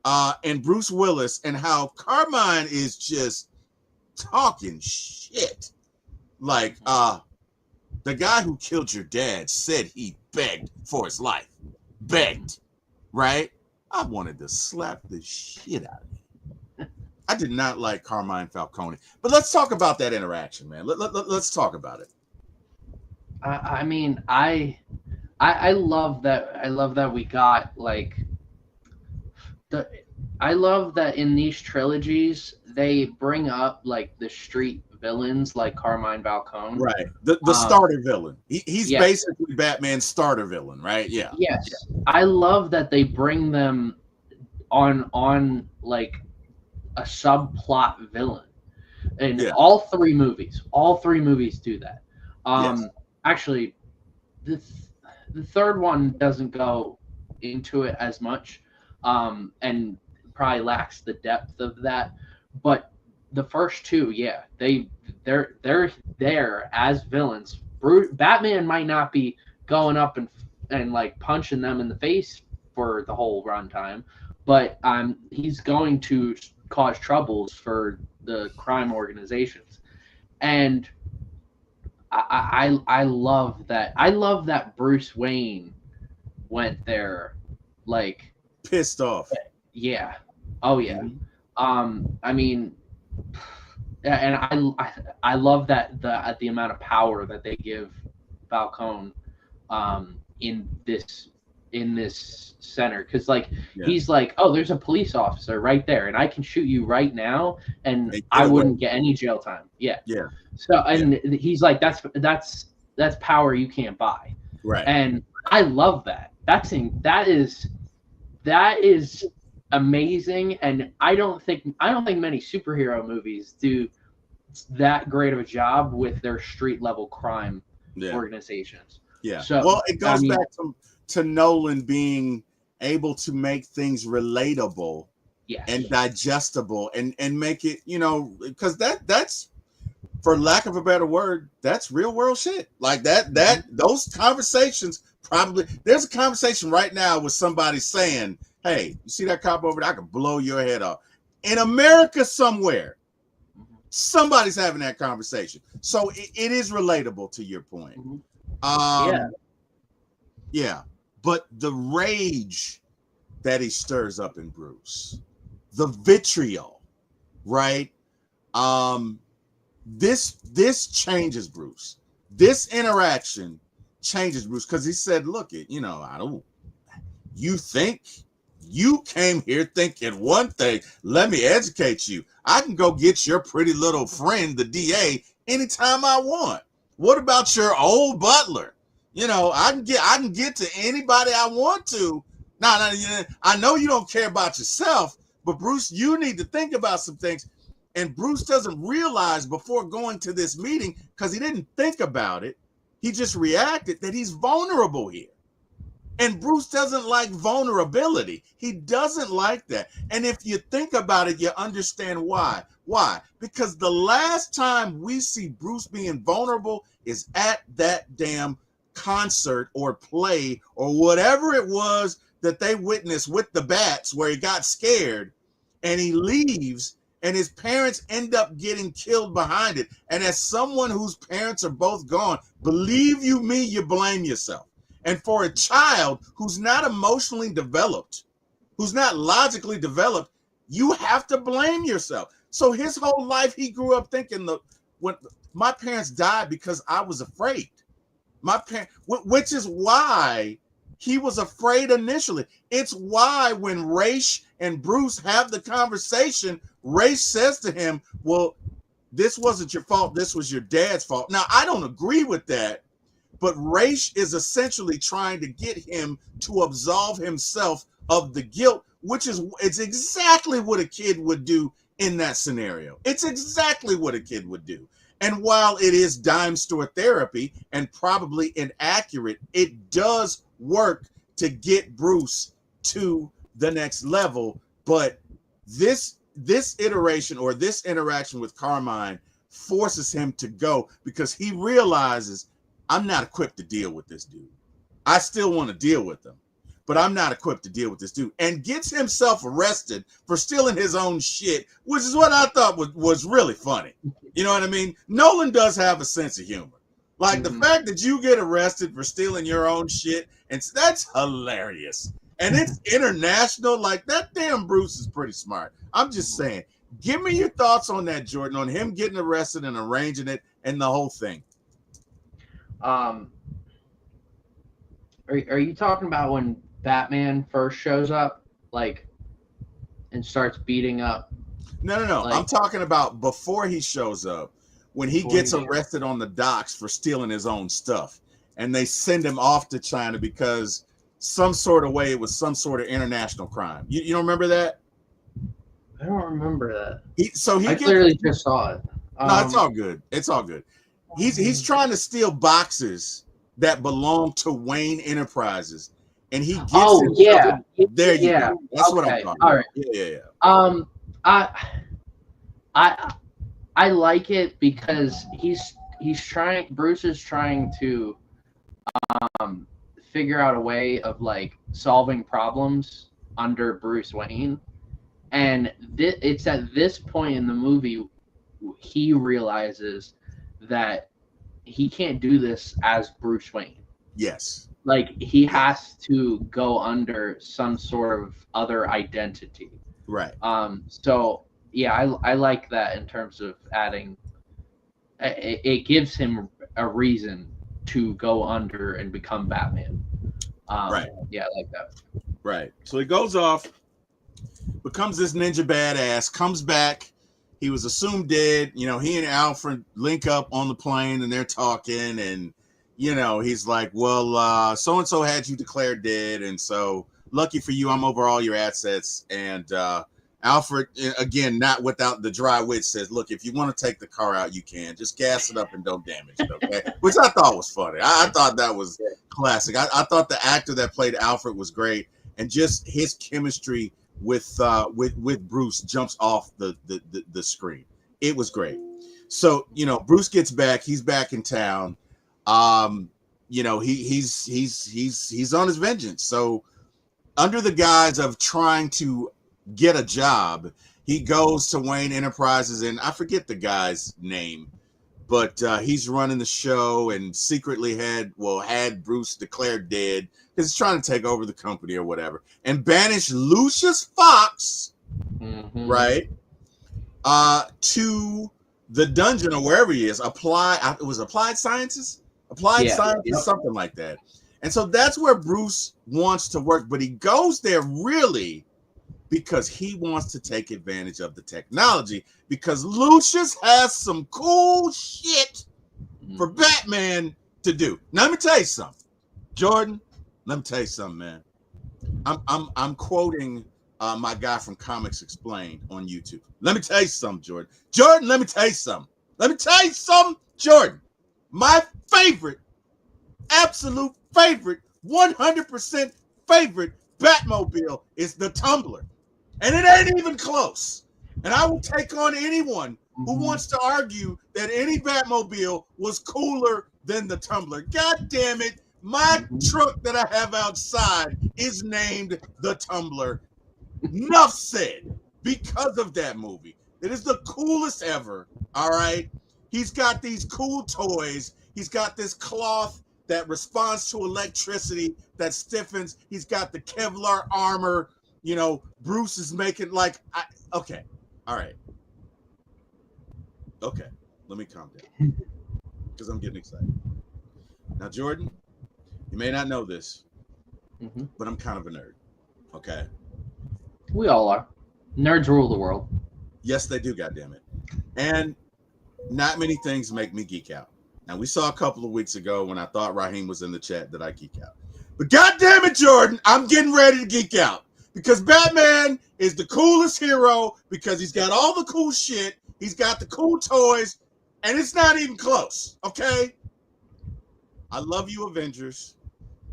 and Bruce Willis, and how Carmine is just talking shit. Like, the guy who killed your dad said he begged for his life. Begged, right? I wanted to slap the shit out of him. I did not like Carmine Falcone. But let's talk about that interaction, man. Let's talk about it. I mean, I love that. I love that we got like I love that in these trilogies they bring up like the street villains like Carmine Falcone. Right. The starter villain. He's yes. basically Batman's starter villain, right? Yeah. Yes. I love that they bring them on like a subplot villain. In all three movies. All three movies do that. Yes. Actually, the third one doesn't go into it as much, and probably lacks the depth of that. But the first two, yeah, they're there as villains. Batman might not be going up and like punching them in the face for the whole runtime, but he's going to cause troubles for the crime organizations, and I love that. I love that Bruce Wayne went there, like pissed off. Yeah. Oh yeah. I mean, and I love that the amount of power that they give Falcone, in this center, because like he's like, oh, there's a police officer right there, and I can shoot you right now, and I wouldn't get any jail time. Yeah. Yeah. So and he's like, that's power you can't buy. Right. And I love that. That is amazing, and I don't think many superhero movies do that great of a job with their street level crime organizations. Yeah. So, well, it goes back to Nolan being able to make things relatable and digestible and make it, because that's, for lack of a better word, that's real world shit. Like those conversations, probably there's a conversation right now with somebody saying, hey, you see that cop over there? I could blow your head off. In America somewhere, somebody's having that conversation. So it is relatable, to your point. Yeah. But the rage that he stirs up in Bruce, the vitriol, right? This changes Bruce. This interaction changes Bruce, because he said, look, you think you came here thinking one thing. Let me educate you. I can go get your pretty little friend, the DA, anytime I want. What about your old butler? I can get to anybody I want to. Now, I know you don't care about yourself, but Bruce, you need to think about some things. And Bruce doesn't realize before going to this meeting, because he didn't think about it, he just reacted, that he's vulnerable here. And Bruce doesn't like vulnerability. He doesn't like that. And if you think about it, you understand why. Why? Because the last time we see Bruce being vulnerable is at that damn concert or play or whatever it was that they witnessed with the bats, where he got scared and he leaves and his parents end up getting killed behind it. And as someone whose parents are both gone, believe you me, you blame yourself. And for a child who's not emotionally developed, who's not logically developed, you have to blame yourself. So his whole life, he grew up thinking, when my parents died because I was afraid. Which is why he was afraid initially. It's why when Ra's and Bruce have the conversation, Ra's says to him, well, this wasn't your fault. This was your dad's fault. Now, I don't agree with that. But Ra's is essentially trying to get him to absolve himself of the guilt, it's exactly what a kid would do in that scenario. It's exactly what a kid would do. And while it is dime store therapy and probably inaccurate, it does work to get Bruce to the next level. But this iteration or this interaction with Carmine forces him to go, because he realizes, I'm not equipped to deal with this dude. I still want to deal with him, but I'm not equipped to deal with this dude, and gets himself arrested for stealing his own shit, which is what I thought was really funny. You know what I mean? Nolan does have a sense of humor. Like the fact that you get arrested for stealing your own shit, and that's hilarious. And it's international. Like that damn Bruce is pretty smart. I'm just saying. Give me your thoughts on that, Jordan, on him getting arrested and arranging it and the whole thing. Are you talking about when Batman first shows up, like, and starts beating up? No. Like, I'm talking about before he shows up, when he gets arrested on the docks for stealing his own stuff, and they send him off to China because some sort of way it was some sort of international crime. You don't remember that? I don't remember that. I clearly just saw it. No, it's all good. It's all good. He's trying to steal boxes that belong to Wayne Enterprises, and he gets. Oh yeah, there you go. That's what I'm talking about. All right. Yeah. I like it because Bruce is trying to figure out a way of like solving problems under Bruce Wayne. And it's at this point in the movie he realizes that he can't do this as Bruce Wayne. Yes. Like he has to go under some sort of other identity. Right. So yeah, I like that in terms of adding. It gives him a reason to go under and become Batman. Right. Yeah, I like that. Right. So he goes off, becomes this ninja badass, comes back. He was assumed dead. You know, he and Alfred link up on the plane and they're talking. And, you know, he's like, well, so-and-so had you declared dead. And so lucky for you, I'm over all your assets. And Alfred, again, not without the dry wit, says, look, if you want to take the car out, you can. Just gas it up and don't damage it, okay? Which I thought was funny. I thought that was classic. I thought the actor that played Alfred was great. And just his chemistry with Bruce jumps off the screen. It was great. So, you know, Bruce gets back. He's back in town. You know, he's on his vengeance. So under the guise of trying to get a job, he goes to Wayne Enterprises, and I forget the guy's name, but he's running the show and secretly had Bruce declared dead because he's trying to take over the company or whatever, and banish Lucius Fox, right, to the dungeon or wherever he is. Applied Sciences, something like that. And so that's where Bruce wants to work, but he goes there really because he wants to take advantage of the technology, because Lucius has some cool shit for Batman to do. Now, let me tell you something, Jordan. Let me tell you something, man. I'm quoting my guy from Comics Explained on YouTube. Let me tell you something, Jordan. Jordan, let me tell you something. Jordan. My favorite, absolute favorite, 100% favorite Batmobile is the Tumbler. And it ain't even close. And I will take on anyone who wants to argue that any Batmobile was cooler than the Tumbler. God damn it. My truck that I have outside is named the Tumbler. Enough said. Because of that movie. It is the coolest ever. All right. He's got these cool toys. He's got this cloth that responds to electricity that stiffens. He's got the Kevlar armor. You know, Bruce is making okay. All right. Okay. Let me calm down because I'm getting excited. Now, Jordan, you may not know this, but I'm kind of a nerd. Okay. We all are. Nerds rule the world. Yes, they do, goddammit. And not many things make me geek out. Now, we saw a couple of weeks ago when I thought Raheem was in the chat that I geek out. But goddammit, Jordan, I'm getting ready to geek out. Because Batman is the coolest hero because he's got all the cool shit. He's got the cool toys. And it's not even close. Okay? I love you, Avengers.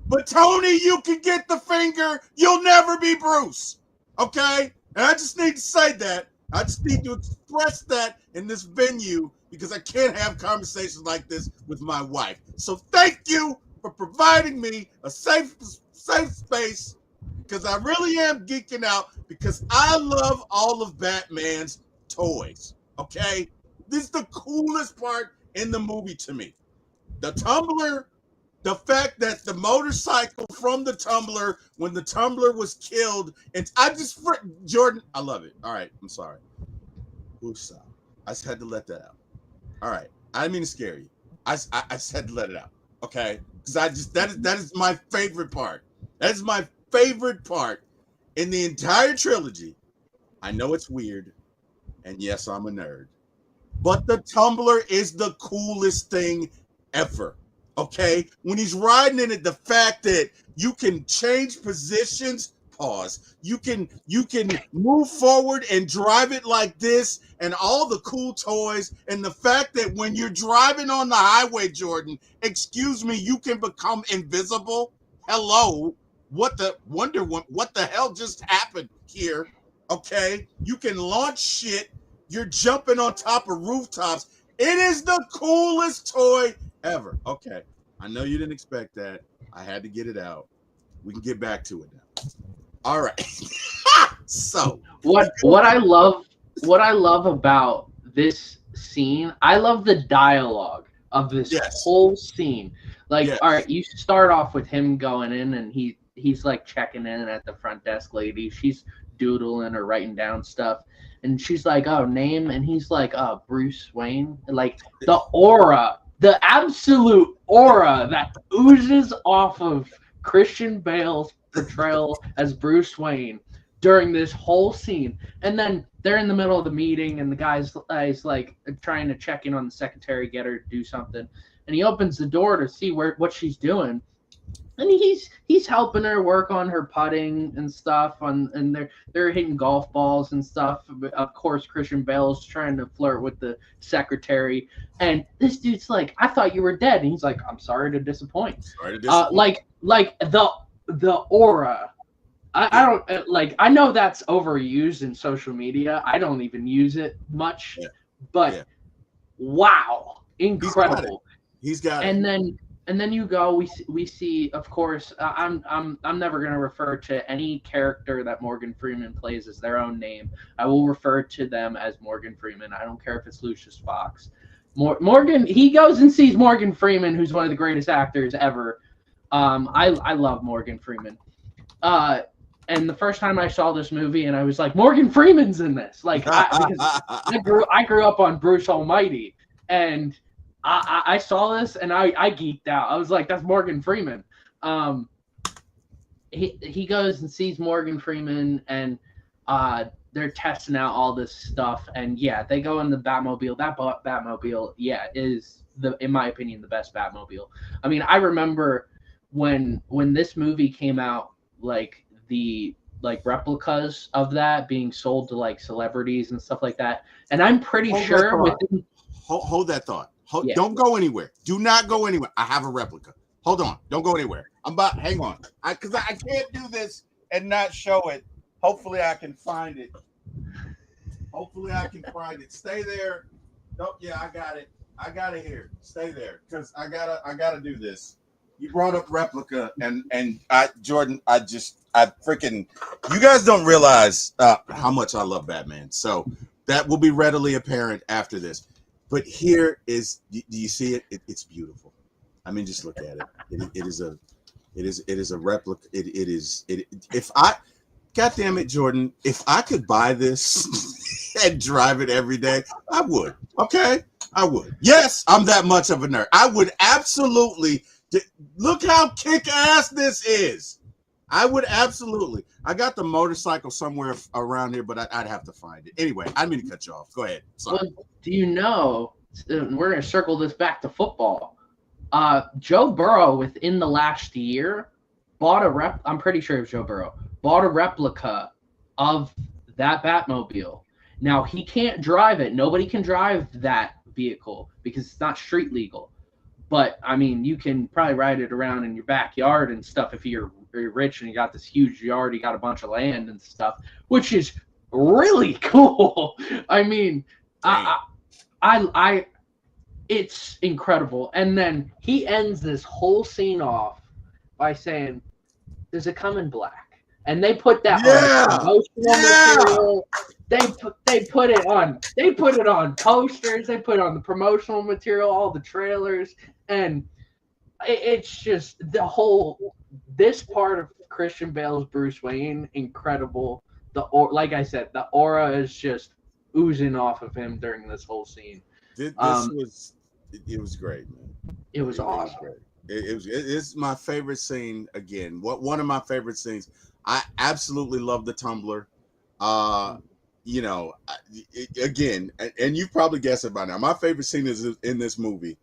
But Tony, you can get the finger. You'll never be Bruce. Okay? And I just need to say that. I just need to express that in this venue because I can't have conversations like this with my wife. So thank you for providing me a safe space because I really am geeking out because I love all of Batman's toys. Okay, this is the coolest part in the movie to me. The tumbler, the fact that the motorcycle from the tumbler when the tumbler was killed, and Jordan, I love it. All right, I'm sorry. Oops, I just had to let that out. All right, I didn't mean to scare you. I just had to let it out. Okay, because that is my favorite part. That is my favorite part in the entire trilogy. I know it's weird, and yes, I'm a nerd, but the tumbler is the coolest thing ever. Okay, when he's riding in it, the fact that you can change positions, pause, you can move forward and drive it like this, and all the cool toys, and the fact that when you're driving on the highway, Jordan, excuse me, you can become invisible. Hello, what the hell just happened here? Okay, you can launch shit. You're jumping on top of rooftops. It is the coolest toy ever. Okay, I know you didn't expect that. I had to get it out. We can get back to it now. All right. So what I love about this scene, I love the dialogue of this whole scene. Like, all right, you start off with him going in, and he's like checking in at the front desk lady. She's doodling or writing down stuff. And she's like, oh, name. And he's like, oh, Bruce Wayne. Like the aura, the absolute aura that oozes off of Christian Bale's portrayal as Bruce Wayne during this whole scene. And then they're in the middle of the meeting, and the guy's like trying to check in on the secretary, get her to do something. And he opens the door to see what she's doing. And he's helping her work on her putting and stuff, and they're hitting golf balls and stuff. But of course, Christian Bale's trying to flirt with the secretary, and this dude's like, "I thought you were dead," and he's like, "I'm sorry to disappoint." Like the aura. I don't like. I know that's overused in social media. I don't even use it much, but wow, incredible. He's got it. And then you go. We see. Of course, I'm never going to refer to any character that Morgan Freeman plays as their own name. I will refer to them as Morgan Freeman. I don't care if it's Lucius Fox. Morgan. He goes and sees Morgan Freeman, who's one of the greatest actors ever. I love Morgan Freeman. And the first time I saw this movie, and I was like, Morgan Freeman's in this. Like, because I grew up on Bruce Almighty, and I saw this and I geeked out. I was like, that's Morgan Freeman. He goes and sees Morgan Freeman, and they're testing out all this stuff. And yeah, they go in the Batmobile. That Batmobile, is in my opinion, the best Batmobile. I mean, I remember when this movie came out, like the replicas of that being sold to like celebrities and stuff like that. And I'm pretty sure within hold that thought. Don't go anywhere. Do not go anywhere. I have a replica. Hold on. Don't go anywhere. Hang on. Because I can't do this and not show it. Hopefully I can find it. Stay there. I got it. I got it here. Stay there. Because I gotta do this. You brought up replica, and Jordan, you guys don't realize how much I love Batman. So that will be readily apparent after this. But here is, do you see it? It's beautiful. I mean, just look at it. It is a replica. God damn it, Jordan, if I could buy this and drive it every day, I would. Okay, I would. Yes, I'm that much of a nerd. I would absolutely. Look how kick-ass this is. I would absolutely. I got the motorcycle somewhere around here, but I'd have to find it. Anyway, I didn't mean to cut you off. Go ahead. Sorry. Well, do you know, we're going to circle this back to football. Joe Burrow, within the last year, I'm pretty sure it was Joe Burrow, bought a replica of that Batmobile. Now, he can't drive it. Nobody can drive that vehicle because it's not street legal. But, I mean, you can probably ride it around in your backyard and stuff if you're rich and you got this huge yard, you got a bunch of land and stuff, which is really cool. I mean, it's incredible. And then he ends this whole scene off by saying, does it come in black? and they put that Yeah, on promotional material. They put it on posters. They put it on the promotional material, all the trailers, and it's just this part of Christian Bale's Bruce Wayne incredible. Like I said, the aura is just oozing off of him during this whole scene. This was great, man. It was awesome. Great. It's my favorite scene again. One of my favorite scenes. I absolutely love the Tumblr. Again, and you've probably guessed it by now. My favorite scene in this movie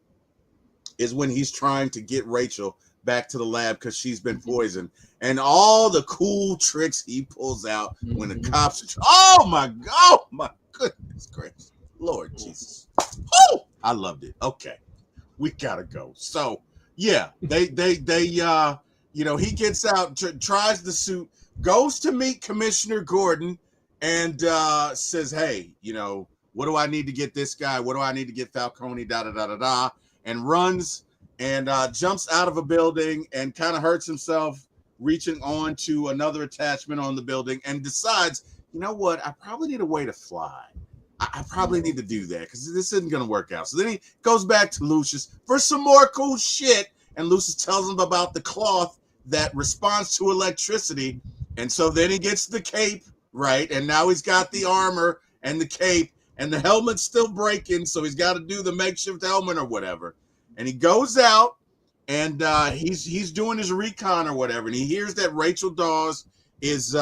is when he's trying to get Rachel back to the lab because she's been poisoned, and all the cool tricks he pulls out when the cops are. Oh my goodness gracious, Lord Jesus! Oh, I loved it. Okay, we gotta go. So yeah, they he gets out, tries the suit, goes to meet Commissioner Gordon, and says, hey, what do I need to get this guy? What do I need to get Falcone? And runs and jumps out of a building and kind of hurts himself reaching on to another attachment on the building, and decides, you know what? I probably need a way to fly. I probably need to do that because this isn't going to work out. So then he goes back to Lucius for some more cool shit, and Lucius tells him about the cloth that responds to electricity. And so then he gets the cape, right? And now he's got the armor and the cape, and the helmet's still breaking, so he's got to do the makeshift helmet or whatever. And he goes out, and he's doing his recon or whatever, and he hears that Rachel Dawes is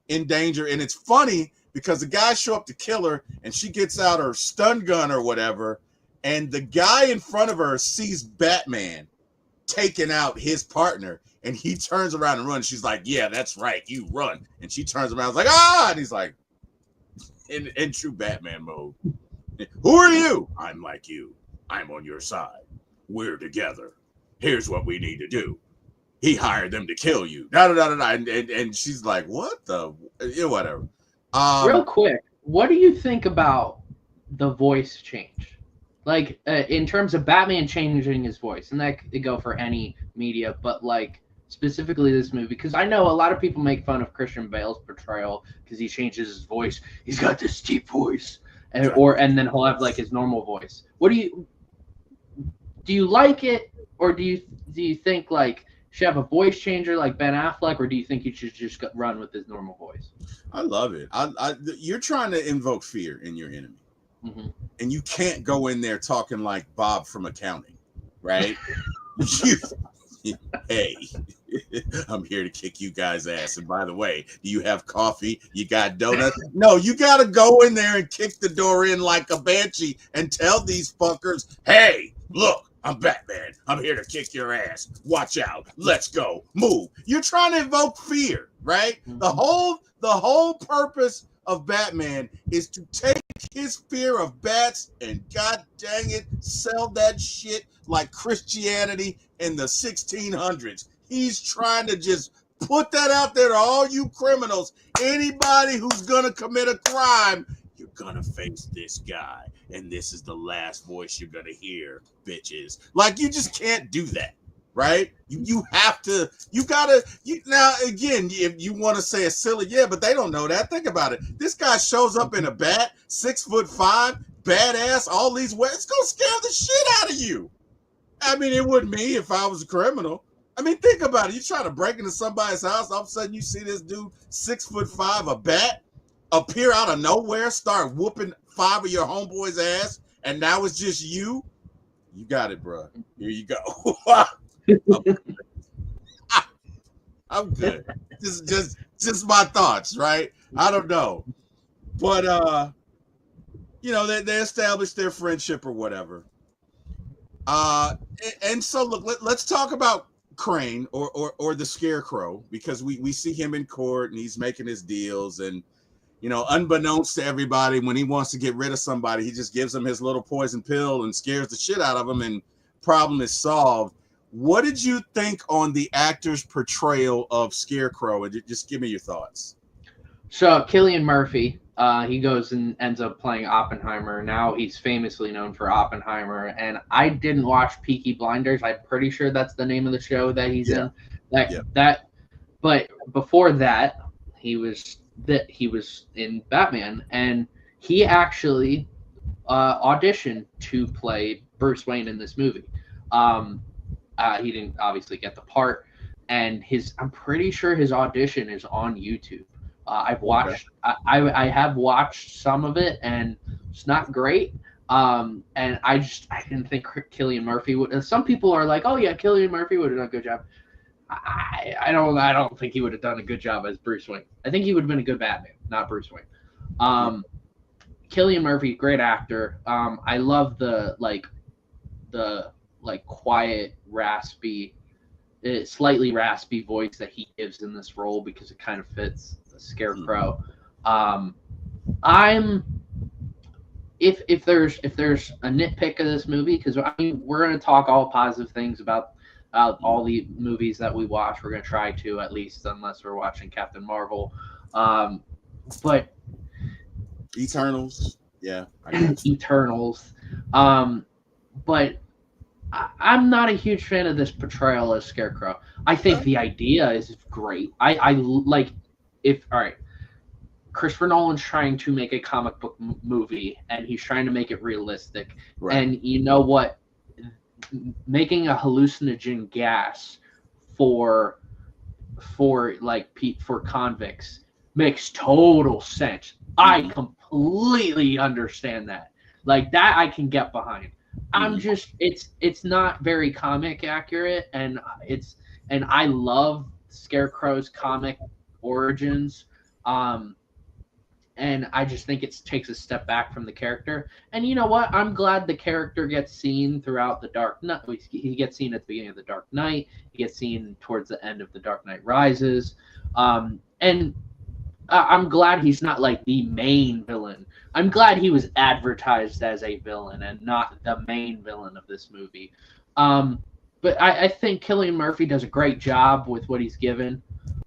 in danger. And it's funny because the guys show up to kill her, and she gets out her stun gun or whatever, and the guy in front of her sees Batman taking out his partner, and he turns around and runs. She's like, yeah, that's right, you run. And she turns around, like, ah, and he's like, in true Batman mode, who are you? I'm like you. I'm on your side. We're together. Here's what we need to do. He hired them to kill you. And she's like, what the? Whatever. Real quick, what do you think about the voice change? Like, in terms of Batman changing his voice, and that could go for any media, but like specifically this movie, because I know a lot of people make fun of Christian Bale's portrayal because he changes his voice. He's got this deep voice, and then he'll have like his normal voice. What do you like it, or do you think like should have a voice changer like Ben Affleck, or do you think he should just run with his normal voice? I love it. You're trying to invoke fear in your enemy, and you can't go in there talking like Bob from accounting, right? Hey, I'm here to kick you guys' ass. And by the way, do you have coffee? You got donuts? No, you got to go in there and kick the door in like a banshee and tell these fuckers, hey, look, I'm Batman. I'm here to kick your ass. Watch out. Let's go. Move. You're trying to evoke fear, right? The whole purpose of Batman is to take his fear of bats and, god dang it, sell that shit like Christianity in the 1600s. He's trying to just put that out there to all you criminals. Anybody who's gonna commit a crime, you're gonna face this guy, and this is the last voice you're gonna hear, bitches. Like, you just can't do that, right? You have to. Now again, if you want to say it's silly, yeah, but they don't know that. Think about it. This guy shows up in a bat, 6'5", badass, all these ways. It's gonna scare the shit out of you. I mean, it wouldn't me if I was a criminal. I mean, think about it. You try to break into somebody's house, all of a sudden you see this dude, 6'5", a bat, appear out of nowhere, start whooping 5 of your homeboys' ass, and now it's just you. You got it, bro. Here you go. I'm good. Just my thoughts, right? I don't know, but they established their friendship or whatever. And so look, let's talk about Crane or the Scarecrow, because we see him in court and he's making his deals, and unbeknownst to everybody, when he wants to get rid of somebody, he just gives them his little poison pill and scares the shit out of them, and problem is solved. What did you think on the actor's portrayal of Scarecrow? And just give me your thoughts. So Cillian Murphy, he goes and ends up playing Oppenheimer. Now he's famously known for Oppenheimer. And I didn't watch Peaky Blinders. I'm pretty sure that's the name of the show that he's in. But but before that, he was in Batman, and he actually auditioned to play Bruce Wayne in this movie. He didn't obviously get the part, and I'm pretty sure his audition is on YouTube. I've watched, I have watched some of it, and it's not great. And I didn't think Cillian Murphy would. Some people are like, oh yeah, Cillian Murphy would have done a good job. I don't think he would have done a good job as Bruce Wayne. I think he would have been a good Batman, not Bruce Wayne. Cillian Murphy, great actor. I love the quiet, raspy, slightly raspy voice that he gives in this role because it kind of fits the Scarecrow. If there's a nitpick of this movie, because I mean we're going to talk all positive things about all the movies that we watch. We're going to try to, at least, unless we're watching Captain Marvel. But Eternals, yeah, Eternals. But I'm not a huge fan of this portrayal as Scarecrow. I think the idea is great. I like all right. Christopher Nolan's trying to make a comic book movie, and he's trying to make it realistic. Right. And you know what? Making a hallucinogen gas for convicts makes total sense. I completely understand that. Like that I can get behind. I'm just it's not very comic accurate, and I love Scarecrow's comic origins. And I just think it takes a step back from the character. And you know what? I'm glad the character gets seen throughout the Dark Knight. He gets seen at the beginning of the Dark Knight. He gets seen towards the end of the Dark Knight Rises. And I'm glad he's not like the main villain. I'm glad he was advertised as a villain and not the main villain of this movie. But I think Cillian Murphy does a great job with what he's given.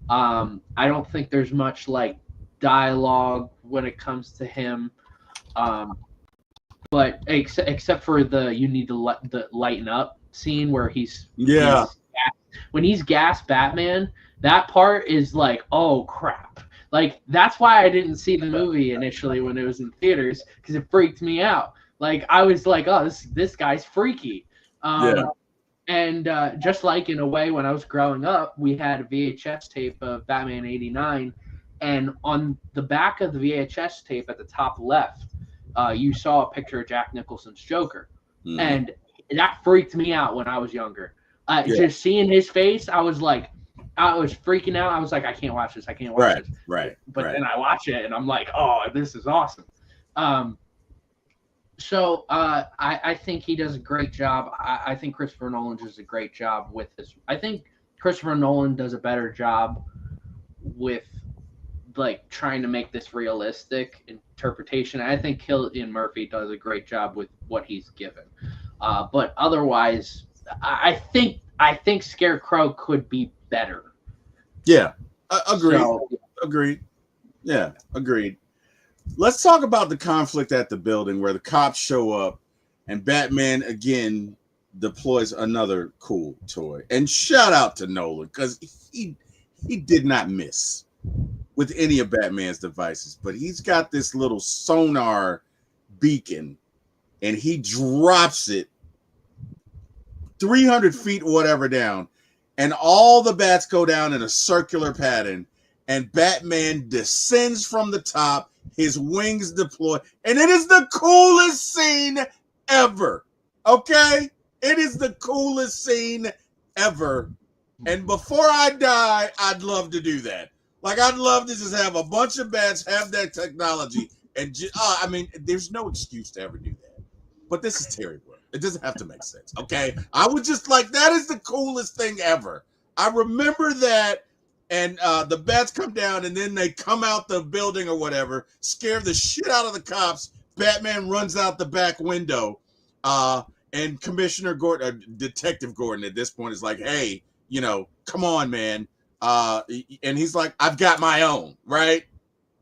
I don't think there's much like dialogue when it comes to him, but except for the you need to lighten up scene where when he's gas Batman, that part is like, oh crap. Like that's why I didn't see the movie initially when it was in theaters, because it freaked me out. Like I was like, oh, this guy's freaky. And just like in a way when I was growing up, we had a VHS tape of Batman '89. And on the back of the VHS tape at the top left, you saw a picture of Jack Nicholson's Joker. And that freaked me out when I was younger. Just seeing his face, I was freaking out. I was like, I can't watch this. I can't watch this. Right. But then I watch it, and I'm like, oh, this is awesome. So I think he does a great job. I think Christopher Nolan does a great job with this. I think Christopher Nolan does a better job with like trying to make this realistic interpretation. I think Cillian Murphy does a great job with what he's given. But otherwise, I think Scarecrow could be better. Yeah, agreed. Agreed. Yeah, agreed. Let's talk about the conflict at the building where the cops show up and Batman again deploys another cool toy. And shout out to Nolan, because he did not miss with any of Batman's devices, but he's got this little sonar beacon and he drops it 300 feet or whatever down, and all the bats go down in a circular pattern, and Batman descends from the top, his wings deploy, and it is the coolest scene ever. Okay? It is the coolest scene ever. And before I die, I'd love to do that. Like, I'd love to just have a bunch of bats have that technology. And I mean, there's no excuse to ever do that. But this is Terry Wood. It doesn't have to make sense, okay? I would just like, that is the coolest thing ever. I remember that, and the bats come down, and then they come out the building or whatever, scare the shit out of the cops. Batman runs out the back window, and Commissioner Gordon, Detective Gordon at this point is like, hey, you know, come on, man. And he's like, I've got my own, right?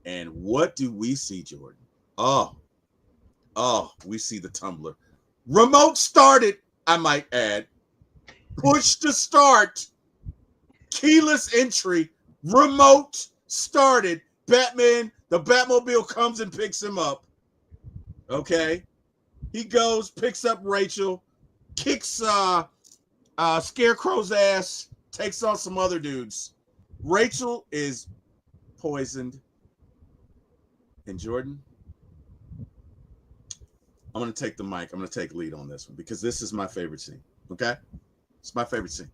And what do we see, Jordan? Oh, we see the tumbler. Remote started, I might add. Push to start. Keyless entry. remote started. Batman, the Batmobile comes and picks him up. Okay. He goes, picks up Rachel, kicks Scarecrow's ass, takes on some other dudes. Rachel is poisoned. And Jordan, I'm going to take the mic. I'm going to take lead on this one because this is my favorite scene. Okay? It's my favorite scene.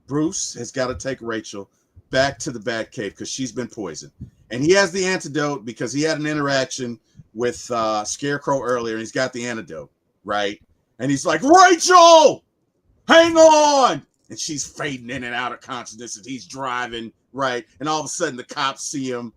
Bruce has got to take Rachel back to the Batcave because she's been poisoned. And he has the antidote because he had an interaction with Scarecrow earlier, and he's got the antidote, right? And he's like, Rachel, hang on! And she's fading in and out of consciousness, and he's driving, right? And all of a sudden, the cops see him,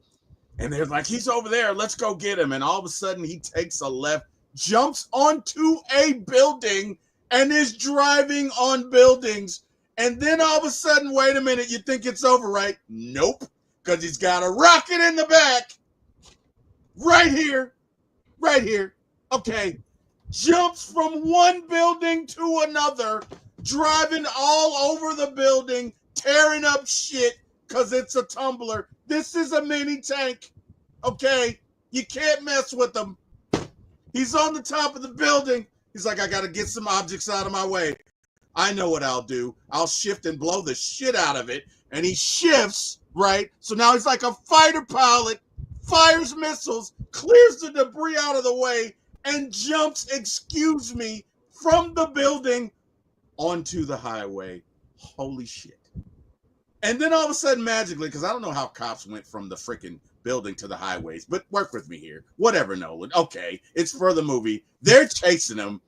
and they're like, he's over there, let's go get him. And all of a sudden, he takes a left, jumps onto a building, and is driving on buildings. And then all of a sudden, wait a minute, you think it's over, right? Nope, because he's got a rocket in the back. Right here. Okay. Jumps from one building to another, driving all over the building, tearing up shit because it's a tumbler. This is a mini tank. Okay? You can't mess with him. He's on the top of the building. He's like, I got to get some objects out of my way. I know what I'll do. I'll shift and blow the shit out of it. And he shifts, right? So now he's like a fighter pilot, fires missiles, clears the debris out of the way, and jumps, excuse me, from the building onto the highway. Holy shit. And then all of a sudden, magically, because I don't know how cops went from the freaking building to the highways, but work with me here. Whatever, Nolan. Okay, it's for the movie. They're chasing him.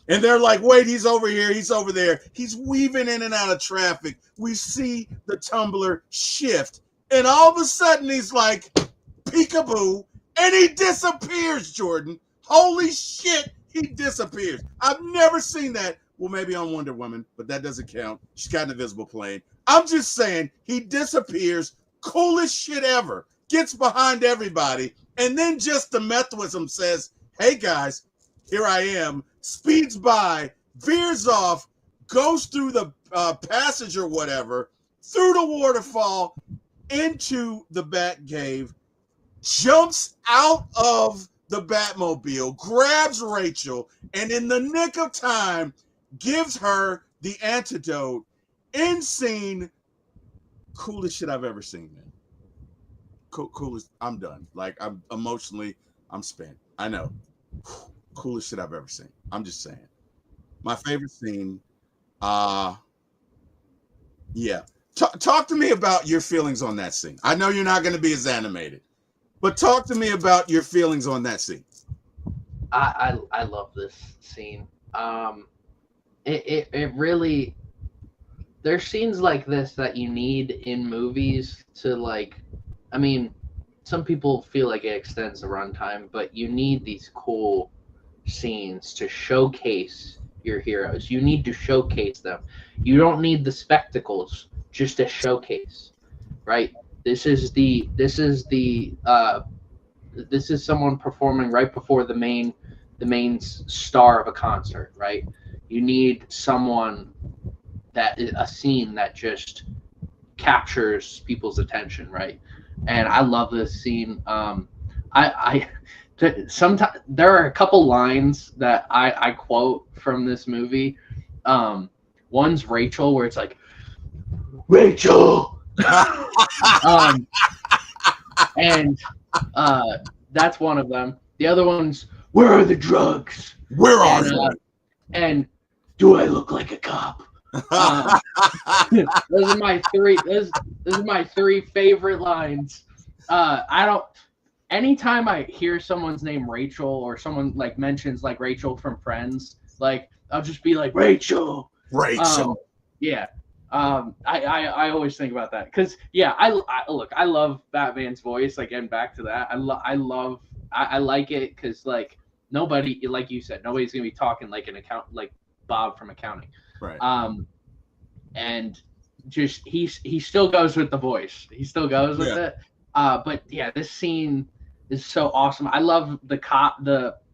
And they're like, wait, he's over here. He's over there. He's weaving in and out of traffic. We see the tumbler shift. And all of a sudden, he's like, peekaboo. And he disappears, Jordan. Holy shit, he disappears. I've never seen that. Well, maybe on Wonder Woman, but that doesn't count. She's got an invisible plane. I'm just saying, he disappears. Coolest shit ever. Gets behind everybody. And then just to mess with him says, hey, guys, here I am. Speeds by, veers off, goes through the passage or whatever, through the waterfall, into the Batcave, jumps out of the Batmobile, grabs Rachel, and in the nick of time, gives her the antidote. In scene, coolest shit I've ever seen, man. Coolest. I'm done. Like, I'm emotionally, I'm spent. I know. Coolest shit I've ever seen. I'm just saying. My favorite scene. Yeah. Talk to me about your feelings on that scene. I know you're not going to be as animated, but talk to me about your feelings on that scene. I love this scene. It really. There's scenes like this that you need in movies to, like. I mean, some people feel like it extends the runtime, but you need these cool scenes to showcase your heroes. You need to showcase them. You don't need the spectacles, just a showcase, right? This is someone performing right before the main star of a concert, right? You need someone that is a scene that just captures people's attention, right? And I love this scene. Sometimes there are a couple lines that I quote from this movie. One's Rachel, where it's like, Rachel, and that's one of them. The other one's, where are the drugs? Where are they? And do I look like a cop? Those are my three. Those are my three favorite lines. Anytime I hear someone's name Rachel, or someone like mentions like Rachel from Friends, like I'll just be like, Rachel. Yeah. I always think about that because I love Batman's voice. Like, getting back to that, I like it because, like, nobody, like you said, nobody's gonna be talking like like Bob from accounting. Right. And just he still goes with the voice. He still goes with it. But yeah, this scene is so awesome. I love the cop that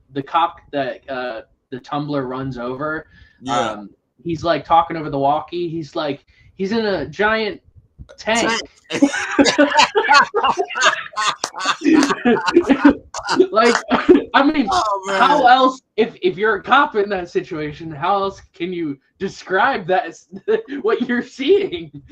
the tumbler runs over. Yeah. He's like talking over the walkie. He's in a giant Tank. Like, I mean, Oh, how else, if you're a cop in that situation, how else can you describe that what you're seeing?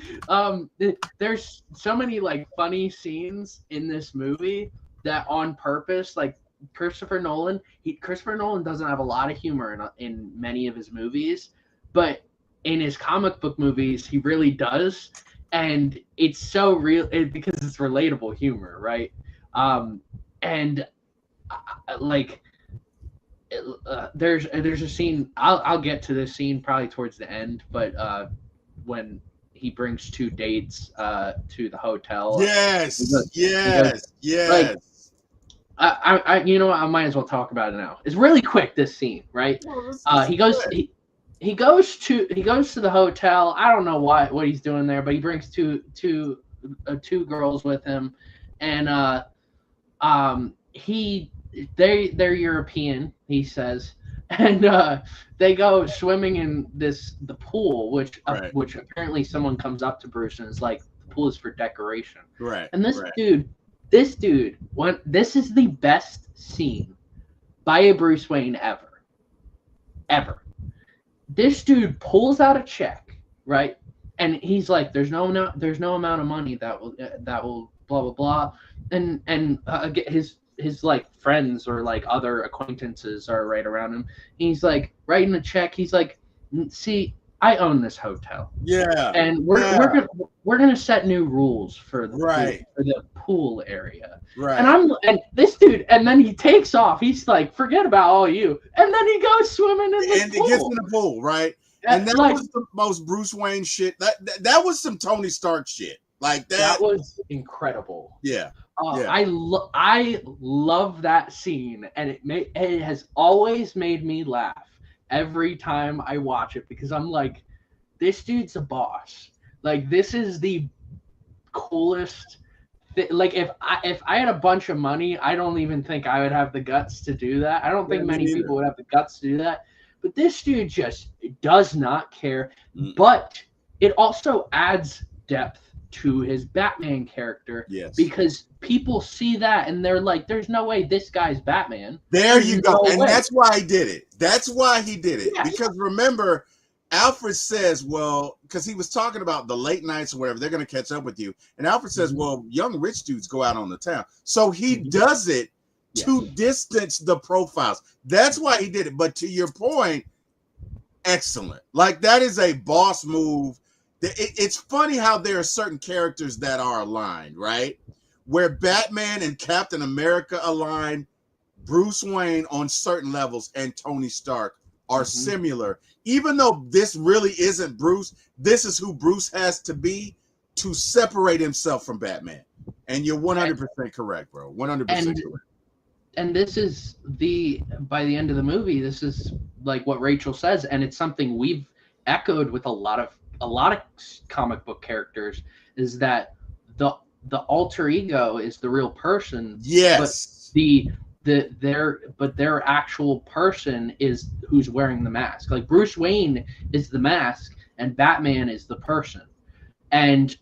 There's so many like funny scenes in this movie that on purpose, like Christopher Nolan doesn't have a lot of humor in many of his movies, but in his comic book movies he really does, and it's so real because it's relatable humor, right? And like there's a scene, I'll get to this scene probably towards the end, but when he brings two dates to the hotel. Yes. Like, I you know what, I might as well talk about it now. It's really quick, this scene, right? He goes to the hotel. I don't know what he's doing there, but he brings two girls with him, and they're European, he says, and they go swimming in the pool, which apparently someone comes up to Bruce and is like, the pool is for decoration. Right. And this dude, this is the best scene by a Bruce Wayne ever. This dude pulls out a check, right? And he's like, there's no amount of money that will blah blah blah, and his like friends or like other acquaintances are right around him. He's like writing a check. He's like, see, I own this hotel. Yeah. And we're gonna set new rules for the pool area. Right. And this dude, and then he takes off. He's like, forget about all you. And then he goes swimming in the pool. And he gets in the pool, right? And that was the most Bruce Wayne shit. That was some Tony Stark shit. Like that was incredible. Yeah. I love that scene, and it has always made me laugh every time I watch it, because I'm like, this dude's a boss. Like, this is the coolest like, if I had a bunch of money, I don't even think I would have the guts to do that. I don't think many people would have the guts to do that. But this dude just does not care. But it also adds depth to his Batman character. Yes. Because people see that and they're like, there's no way this guy's Batman. There you go. And that's why he did it. That's why he did it. Yeah. Because remember, Alfred says, well, because he was talking about the late nights or whatever, they're going to catch up with you. And Alfred says, well, young rich dudes go out on the town. So he does it to distance the profiles. That's why he did it. But to your point, excellent. Like, that is a boss move. It's funny how there are certain characters that are aligned, right? Where Batman and Captain America align, Bruce Wayne on certain levels and Tony Stark are similar. Even though this really isn't Bruce, this is who Bruce has to be to separate himself from Batman. And you're 100% correct, bro. 100% correct. And this is by the end of the movie, this is like what Rachel says, and it's something we've echoed with a lot of comic book characters, is that the alter ego is the real person. Yes. But their actual person is who's wearing the mask. Like, Bruce Wayne is the mask and Batman is the person. And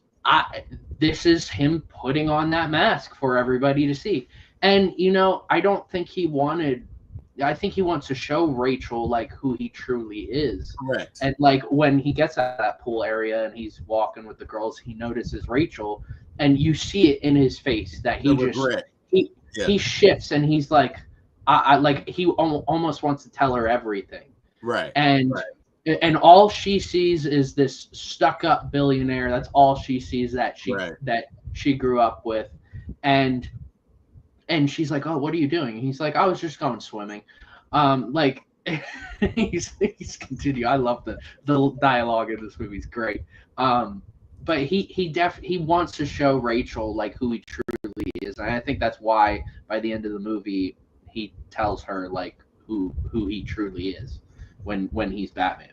this is him putting on that mask for everybody to see. And, you know, I think he wants to show Rachel like who he truly is. Correct. And like, when he gets at that pool area and he's walking with the girls, he notices Rachel, and you see it in his face that he shifts, and he's like, he almost wants to tell her everything. Right. And all she sees is this stuck-up billionaire. That's all she sees that she grew up with, and she's like, "Oh, what are you doing?" He's like, "I was just going swimming." Like, he's continue. I love the dialogue in this movie. It's great. But he wants to show Rachel like who he truly is, and I think that's why by the end of the movie he tells her like who he truly is when he's Batman.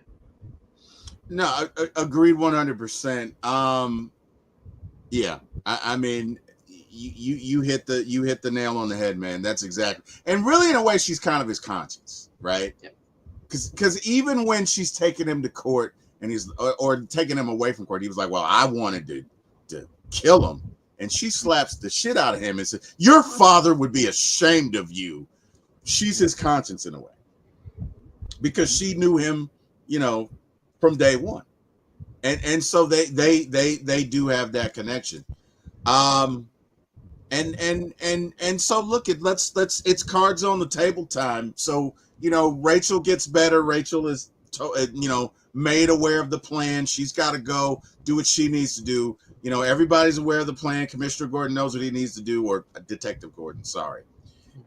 No, I agreed 100%. Yeah, I mean, you hit the nail on the head, man. That's exactly, and really in a way she's kind of his conscience, right? Because even when she's taking him to court and he's or taking him away from court, he was like, well, I wanted to to kill him. And she slaps the shit out of him and says, your father would be ashamed of you. She's his conscience in a way. Because she knew him, you know, from day one. And so they do have that connection. And so look, let's it's cards on the table time. So, you know, Rachel gets better. Rachel is made aware of the plan. She's got to go do what she needs to do. You know, everybody's aware of the plan. Commissioner Gordon knows what he needs to do, or Detective Gordon, sorry.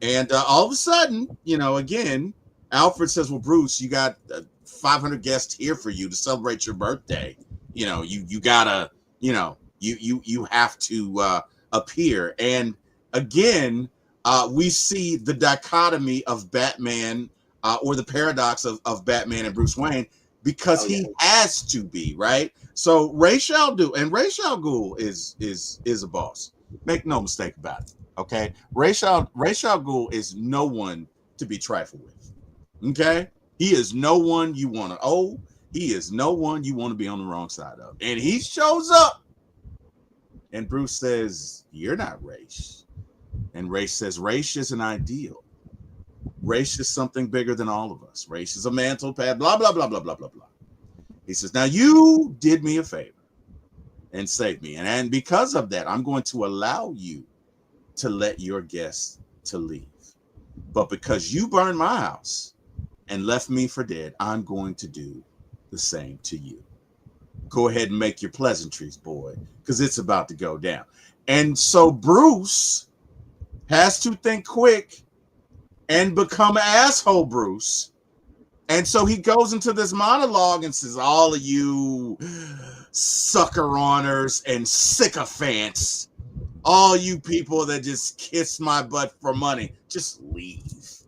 And all of a sudden, you know, again, Alfred says, well, Bruce, you got 500 guests here for you to celebrate your birthday. You know, you gotta, you know, you have to appear. And again, we see the dichotomy of Batman, or the paradox of Batman and Bruce Wayne, because he has to be, right? So Ra's al Ghul is a boss. Make no mistake about it. Okay, Ra's al Ghul is no one to be trifled with. Okay, he is no one you want to owe. He is no one you want to be on the wrong side of. And he shows up, and Bruce says, "You're not Ra's." And Ra's says, "Ra's is an ideal. Ra's is something bigger than all of us. Ra's is a mantle pad, blah, blah, blah, blah, blah, blah, blah." He says, now you did me a favor and saved me. And because of that, I'm going to allow you to let your guests to leave. But because you burned my house and left me for dead, I'm going to do the same to you. Go ahead and make your pleasantries, boy, because it's about to go down. And so Bruce has to think quick and become asshole Bruce. And so he goes into this monologue and says, all of you sucker honors and sycophants, all you people that just kiss my butt for money, just leave.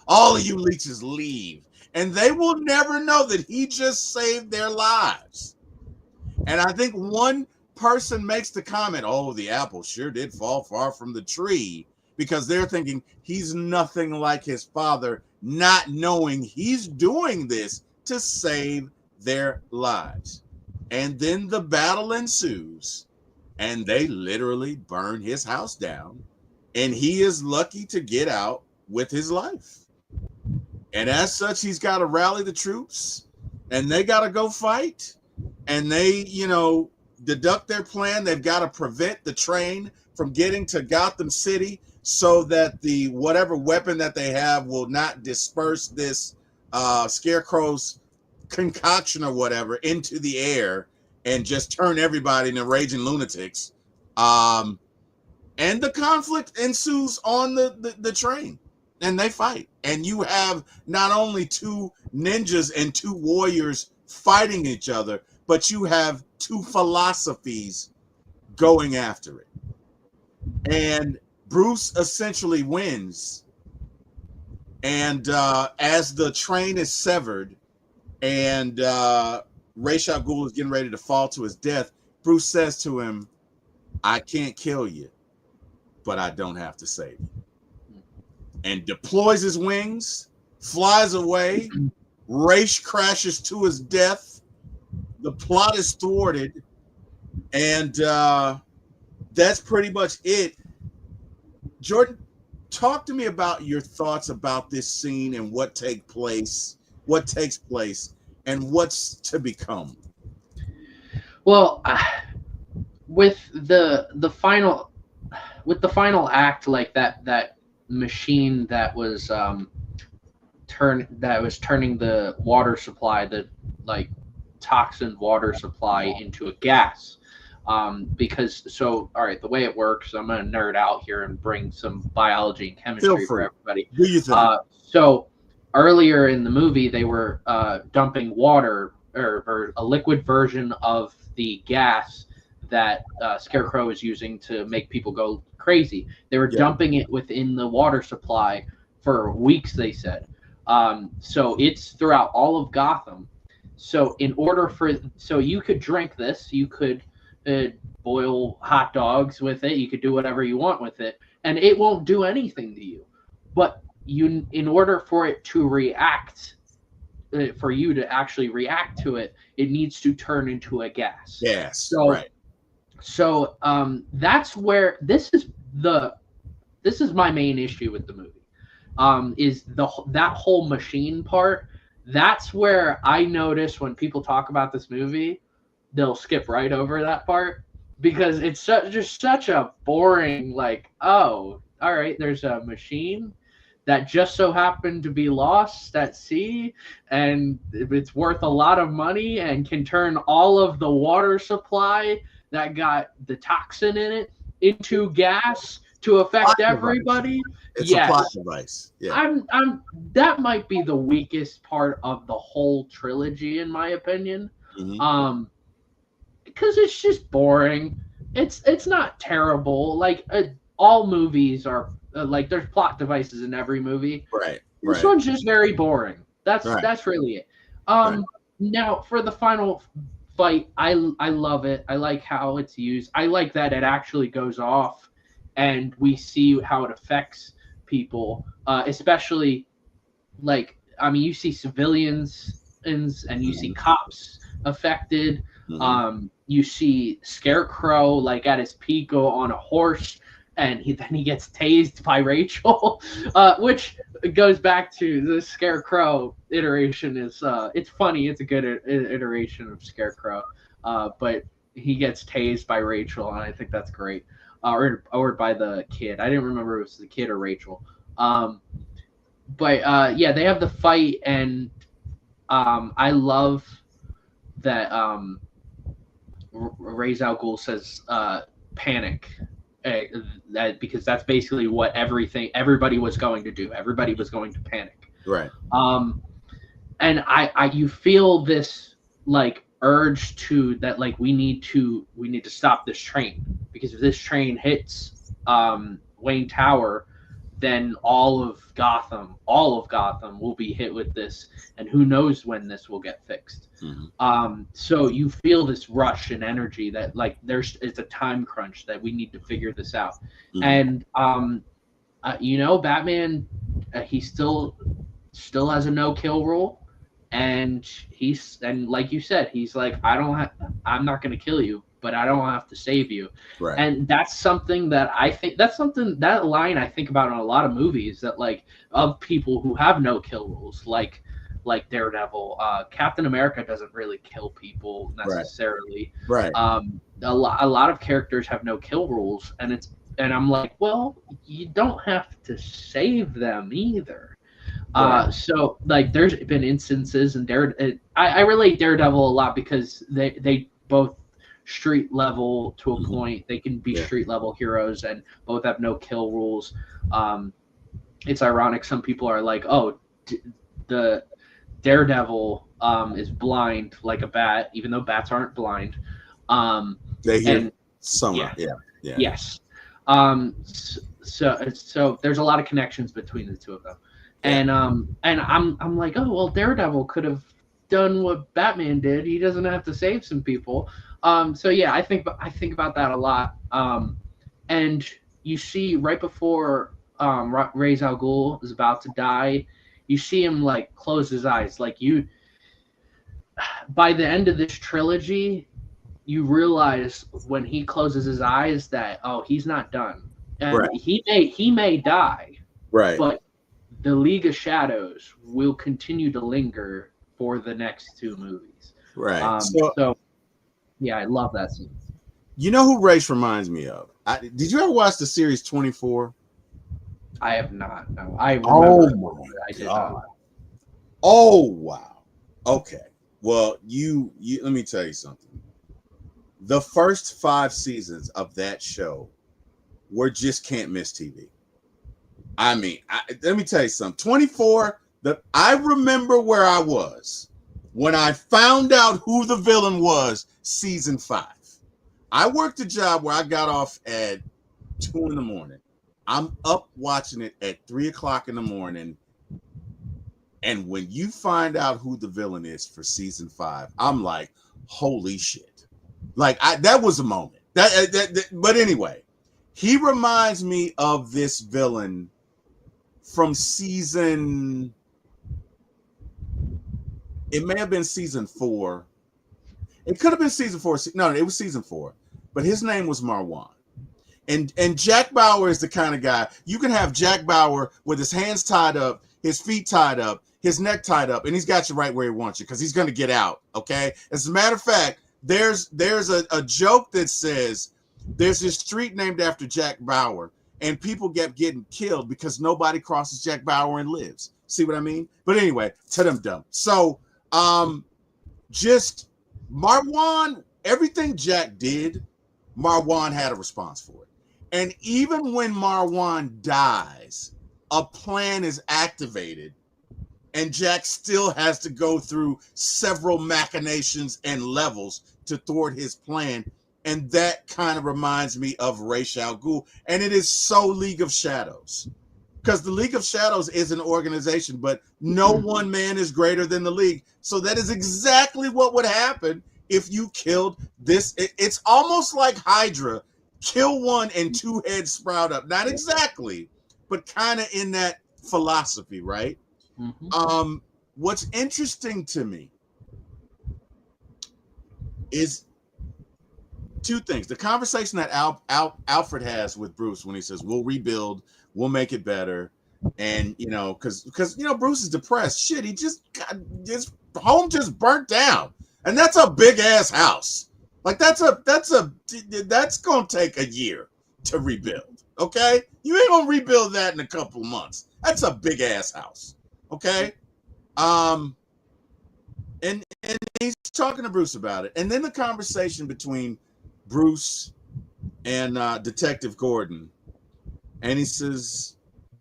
All of you leeches, leave. And they will never know that he just saved their lives. And I think one person makes the comment, oh, the apple sure did fall far from the tree, because they're thinking he's nothing like his father, not knowing he's doing this to save their lives. And then the battle ensues, and they literally burn his house down, and he is lucky to get out with his life. And as such, he's got to rally the troops, and they got to go fight, and they, you know, deduct their plan. They've got to prevent the train from getting to Gotham City, so that the whatever weapon that they have will not disperse this Scarecrow's concoction or whatever into the air and just turn everybody into raging lunatics. And the conflict ensues on the train, and they fight. And you have not only two ninjas and two warriors fighting each other, but you have two philosophies going after it. And Bruce essentially wins, and as the train is severed and Ra's al Ghul is getting ready to fall to his death, Bruce says to him, I can't kill you, but I don't have to save you. And deploys his wings, flies away. Ra's crashes to his death. The plot is thwarted, and that's pretty much it. Jordan, talk to me about your thoughts about this scene and what takes place, and what's to become. Well, with the final act, like that machine that was turning the water supply, the like toxin water supply, into a gas. Because all right, the way it works, I'm going to nerd out here and bring some biology and chemistry for everybody. Do you think? So earlier in the movie, they were dumping water or a liquid version of the gas that Scarecrow is using to make people go crazy. They were dumping it within the water supply for weeks, they said. So it's throughout all of Gotham. So so you could drink this, you could boil hot dogs with it, you could do whatever you want with it, and it won't do anything to you. But in order for it to react, for you to actually react to it, it needs to turn into a gas. Yes. So right. So that's where this is my main issue with the movie. Is that whole machine part? That's where I notice when people talk about this movie, they'll skip right over that part because it's just such a boring, like, oh, all right, there's a machine that just so happened to be lost at sea, and it's worth a lot of money and can turn all of the water supply that got the toxin in it into gas to affect Plot device. everybody. It's a plot Yes. device. Yeah. I'm that might be the weakest part of the whole trilogy in my opinion. Mhm. Because it's just boring. It's not terrible. Like all movies are like there's plot devices in every movie. Right. This Right. one's just very boring. Right. That's really it. Right. Now for the final fight, I love it. I like how it's used. I like that it actually goes off, and we see how it affects people, especially like I mean, you see civilians and you see cops affected. Mhm. You see Scarecrow like at his peak go on a horse, and then he gets tased by Rachel, which goes back to the Scarecrow iteration. Is it's funny. It's a good iteration of Scarecrow, but he gets tased by Rachel, and I think that's great. Or by the kid. I didn't remember if it was the kid or Rachel. But yeah, they have the fight, and I love that Ra's al Ghul says panic, that because that's basically what everybody was going to do. Everybody was going to panic. Right. And I you feel this like urge to that like we need to stop this train because if this train hits Wayne Tower, then all of Gotham will be hit with this, and who knows when this will get fixed. So you feel this rush and energy that like it's a time crunch that we need to figure this out. And Batman, he still has a no kill rule, and like you said, he's like I'm not going to kill you, but I don't have to save you. Right. And that's something that that line I think about in a lot of movies that like of people who have no kill rules, like Daredevil. Captain America doesn't really kill people necessarily. Right. A lot of characters have no kill rules, and I'm like, well, you don't have to save them either. So like there's been instances and I relate Daredevil a lot because they both street level to a point. They can be street level heroes and both have no kill rules. It's ironic. Some people are like, oh, the Daredevil is blind like a bat, even though bats aren't blind. They hear summer. Yeah. Yes. So there's a lot of connections between the two of them. And I'm like, oh well, Daredevil could have done what Batman did. He doesn't have to save some people. So yeah, I think about that a lot. And you see right before Ra's al Ghul is about to die, you see him like close his eyes. Like by the end of this trilogy, you realize when he closes his eyes that he's not done, and he may die, right? But the League of Shadows will continue to linger for the next two movies. Right. So, yeah, I love that scene. You know who Ra's reminds me of? Did you ever watch the series 24? I have not. No, I remember. Oh my God. Oh wow. Okay. Well, you let me tell you something. The first 5 seasons of that show were just can't miss TV. I mean, let me tell you something. 24, I remember where I was when I found out who the villain was, season 5. I worked a job where I got off at 2 in the morning. I'm up watching it at 3 o'clock in the morning. And when you find out who the villain is for season 5, I'm like, holy shit. Like, that was a moment. But anyway, he reminds me of this villain from season, it may have been season 4. It could have been season 4. No, it was season 4. but his name was Marwan. And Jack Bauer is the kind of guy you can have Jack Bauer with his hands tied up, his feet tied up, his neck tied up, and he's got you right where he wants you because he's going to get out. Okay. As a matter of fact, there's a joke that says there's this street named after Jack Bauer, and people get getting killed because nobody crosses Jack Bauer and lives. See what I mean? But anyway, to them dumb. So just Marwan, everything Jack did, Marwan had a response for it. And even when Marwan dies, a plan is activated, and Jack still has to go through several machinations and levels to thwart his plan. And that kind of reminds me of Ra's al Ghul. And it is so League of Shadows. Because the League of Shadows is an organization, but no one man is greater than the League. So that is exactly what would happen if you killed this. It's almost like Hydra. Kill one and two heads sprout up. Not exactly, but kind of in that philosophy, right? Mm-hmm. What's interesting to me is two things. The conversation that Alfred has with Bruce when he says, we'll rebuild, we'll make it better. And, because Bruce is depressed. Shit, his home just burnt down. And that's a big ass house. Like that's going to take a year to rebuild. Okay. You ain't going to rebuild that in a couple of months. That's a big ass house. Okay. And he's talking to Bruce about it. And then the conversation between Bruce and Detective Gordon. And he says,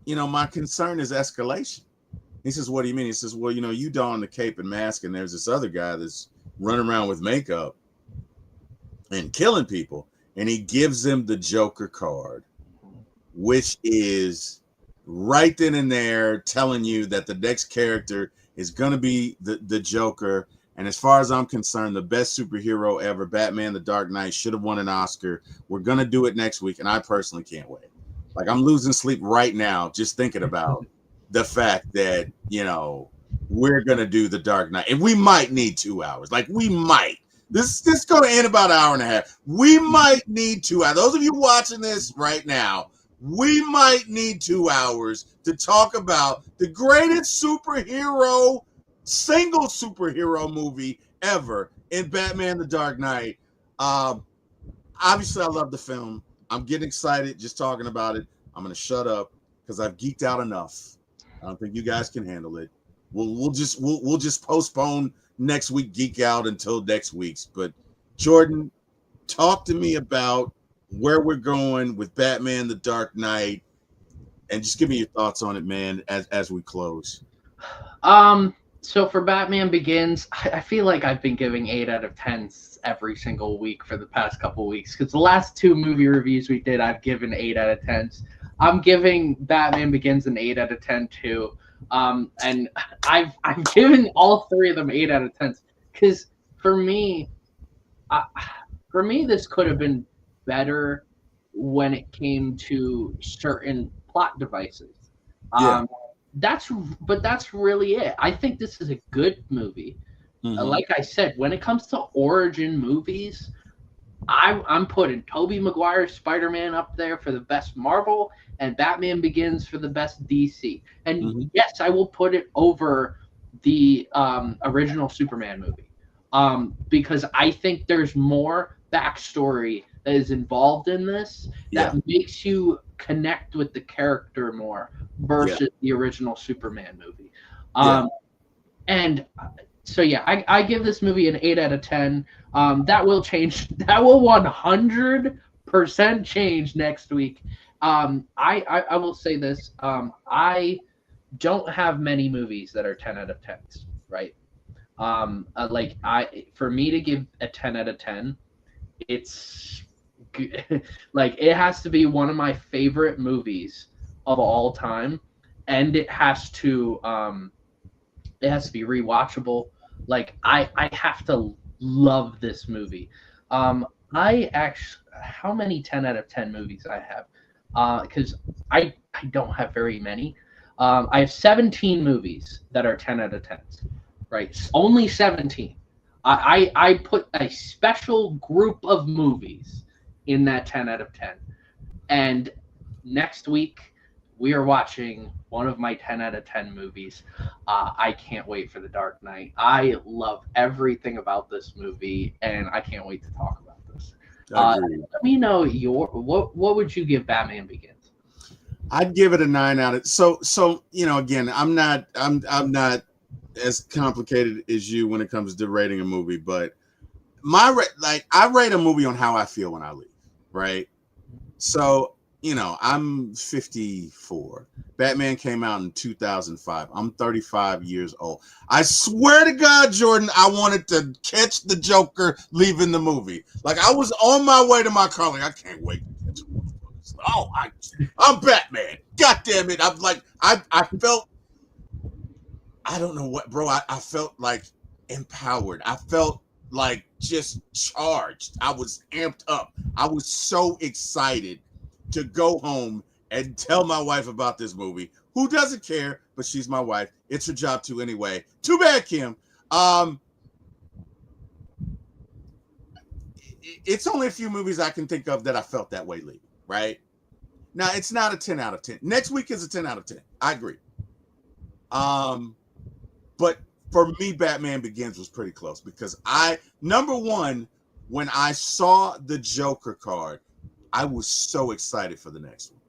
my concern is escalation. He says, what do you mean? He says, well, you don the cape and mask, and there's this other guy that's running around with makeup and killing people. And he gives him the Joker card, which is right then and there telling you that the next character is going to be the Joker. And as far as I'm concerned, the best superhero ever, Batman the Dark Knight, should have won an Oscar. We're going to do it next week, and I personally can't wait. Like, I'm losing sleep right now just thinking about the fact that, we're going to do the Dark Knight. And we might need 2 hours. Like, we might. This is going to end about an hour and a half. We might need 2 hours. Those of you watching this right now, we might need 2 hours to talk about the greatest single superhero movie ever in Batman the Dark Knight. Obviously, I love the film. I'm getting excited just talking about it. I'm going to shut up because I've geeked out enough. I don't think you guys can handle it. We'll just postpone next week geek out until next week's. But Jordan, talk to me about where we're going with Batman the Dark Knight, and just give me your thoughts on it, man, as we close. So for Batman Begins, I feel like I've been giving 8 out of 10s every single week for the past couple weeks, because the last 2 movie reviews we did, I've given 8 out of 10s. I'm giving Batman Begins an 8 out of 10 too. And I've given all 3 of them 8 out of 10s, because for me, this could have been better when it came to certain plot devices. Yeah. That's really it. I think this is a good movie. Mm-hmm. Like I said, when it comes to origin movies, I'm putting Tobey Maguire's Spider-Man up there for the best Marvel, and Batman Begins for the best DC. And yes, I will put it over the original Superman movie, because I think there's more backstory that is involved in this that makes you connect with the character more versus the original Superman movie. And so I give this movie an 8 out of 10. That will change. That will 100% change next week. I will say this. I don't have many movies that are 10 out of 10s, right? For me to give a 10 out of 10, it's like it has to be one of my favorite movies of all time, and it has to be rewatchable. Like I have to love this movie. How many 10 out of 10 movies I have? Because I don't have very many. I have 17 movies that are 10 out of 10s, right? Only 17. I put a special group of movies in that 10 out of 10. And next week, we are watching one of my 10 out of 10 movies. I can't wait for The Dark Knight. I love everything about this movie, and I can't wait to talk about this. Let me know what would you give Batman Begins? I'd give it a 9 out of so again, I'm not as complicated as you when it comes to rating a movie, but I rate a movie on how I feel when I leave, right? So, I'm 54. Batman came out in 2005. I'm 35 years old. I swear to God, Jordan, I wanted to catch the Joker leaving the movie. Like, I was on my way to my car, like, I can't wait to catch him. Oh, I'm Batman. God damn it. I'm like, I felt, I don't know what, bro. I felt like empowered. I felt like just charged. I was amped up. I was so excited to go home and tell my wife about this movie, who doesn't care, but she's my wife. It's her job to anyway. Too bad, Kim. It's only a few movies I can think of that I felt that way leaving, right? Now, it's not a 10 out of 10. Next week is a 10 out of 10. I agree. But for me, Batman Begins was pretty close because number one, when I saw the Joker card, I was so excited for the next one.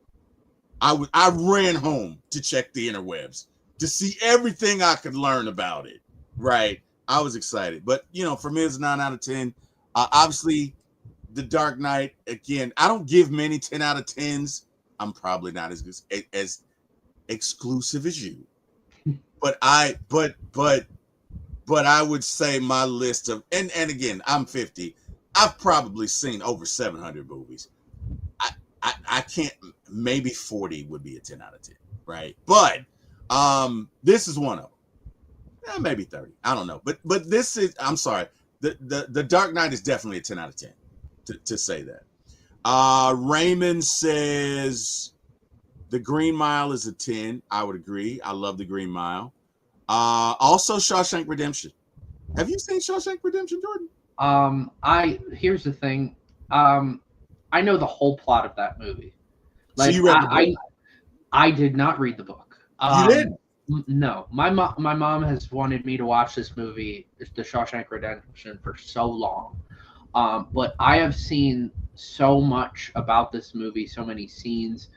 I ran home to check the interwebs to see everything I could learn about it. Right. I was excited. But, for me, it's a 9 out of 10. Obviously, The Dark Knight, again, I don't give many 10 out of 10s. I'm probably not as exclusive as you. But I would say my list of, and again, I'm 50. I've probably seen over 700 movies. I can't, maybe 40 would be a 10 out of 10, right? But this is one of them. Maybe 30. I don't know. But this is, I'm sorry. The Dark Knight is definitely a 10 out of 10 to say that. Raymond says The Green Mile is a 10. I would agree. I love The Green Mile. Also Shawshank Redemption. Have you seen Shawshank Redemption, Jordan? Here's the thing. I know the whole plot of that movie. Like, so you read the book? I did not read the book. You did? No. My mom has wanted me to watch this movie, The Shawshank Redemption, for so long. But I have seen so much about this movie, so many scenes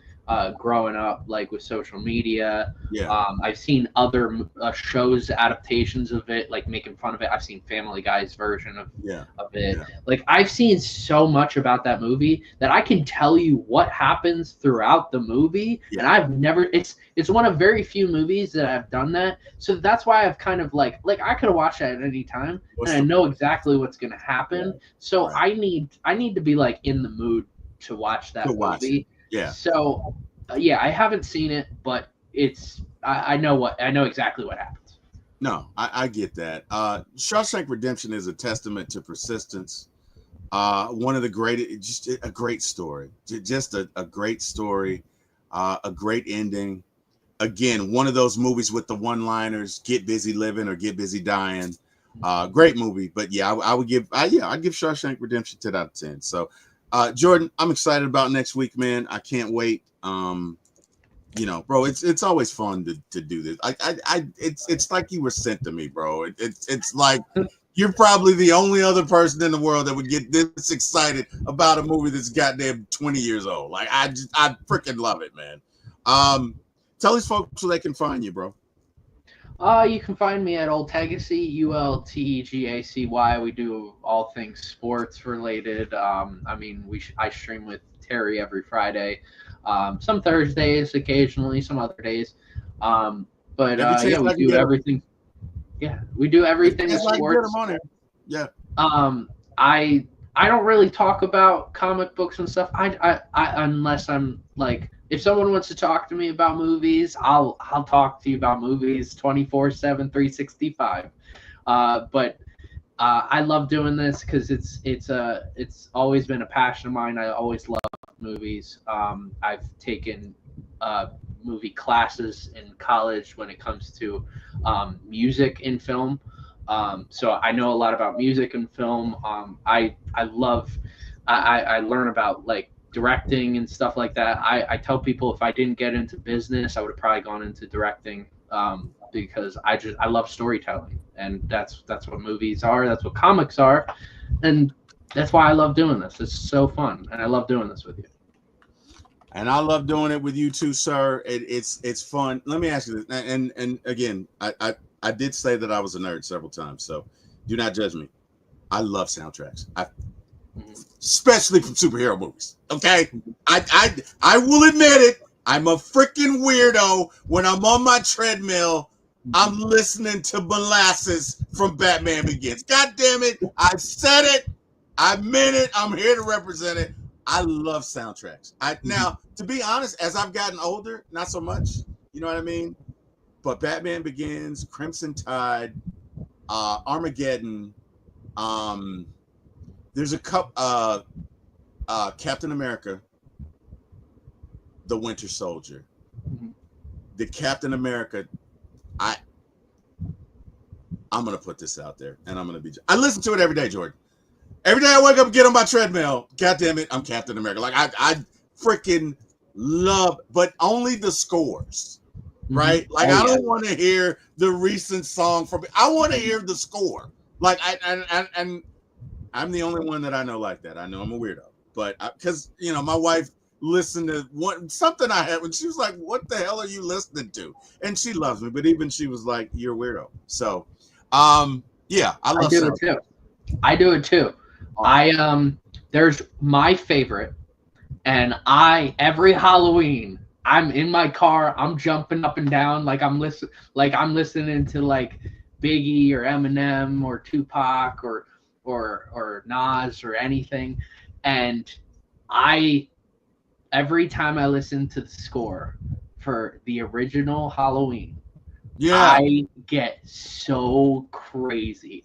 growing up, like with social media. Yeah. I've seen other shows, adaptations of it, like making fun of it. I've seen Family Guy's version of it. Yeah. Like, I've seen so much about that movie that I can tell you what happens throughout the movie. Yeah. And I've never, it's one of very few movies that I've done that. So that's why I've kind of like I could have watched that at any time and I know exactly what's going to happen. Yeah. So right. I need to be like in the mood to watch that movie. Yeah. So, I haven't seen it, but I know exactly what happens. No, I get that. Shawshank Redemption is a testament to persistence. One of the great, just a great story, just a great story, a great ending. Again, one of those movies with the one-liners: "Get busy living" or "Get busy dying." Great movie, but I'd give Shawshank Redemption 10 out of 10. So. Jordan, I'm excited about next week, man. I can't wait. Bro, it's always fun to do this. It's like you were sent to me, bro. It's like you're probably the only other person in the world that would get this excited about a movie that's goddamn 20 years old. Like, I freaking love it, man. Tell these folks where they can find you, bro. You can find me at Ultegacy, ULTEGACY. We do all things sports related. I stream with Terry every Friday, some Thursdays, occasionally some other days. We do everything. Yeah, we do everything in sports. Yeah. I don't really talk about comic books and stuff. I unless I'm like. If someone wants to talk to me about movies, I'll talk to you about movies 24/7, 365. I love doing this because it's always been a passion of mine. I always love movies. I've taken movie classes in college when it comes to music in film. So I know a lot about music and film. I love I learn about like directing and stuff like that. I tell people if I didn't get into business, I would have probably gone into directing, because I love storytelling, and that's what movies are. That's what comics are, and that's why I love doing this. It's so fun, and I love doing this with you. And I love doing it with you too, sir. It's fun. Let me ask you this, and again, I did say that I was a nerd several times, so do not judge me. I love soundtracks. Especially from superhero movies. Okay, I will admit it. I'm a freaking weirdo when I'm on my treadmill. I'm listening to Molasses from Batman Begins. God damn it! I said it. I meant it. I'm here to represent it. I love soundtracks. Now, to be honest, as I've gotten older, not so much. You know what I mean? But Batman Begins, Crimson Tide, Armageddon. There's a couple. Captain America, the Winter Soldier, the Captain America. I'm gonna put this out there, and I'm gonna be. I listen to it every day, Jordan. Every day I wake up and get on my treadmill. God damn it, I'm Captain America. Like I freaking love, but only the scores, right? Like I don't want to hear the recent song from. I want to hear the score. Like and I'm the only one that I know like that. I know I'm a weirdo, but because my wife listened to something I had when she was like, "What the hell are you listening to?" And she loves me, but even she was like, "You're a weirdo." So, yeah, I love do it too. I do it too. There's my favorite, and every Halloween I'm in my car, I'm jumping up and down like I'm listening to like Biggie or Eminem or Tupac or Nas or anything, and every time I listen to the score for the original Halloween, I get so crazy.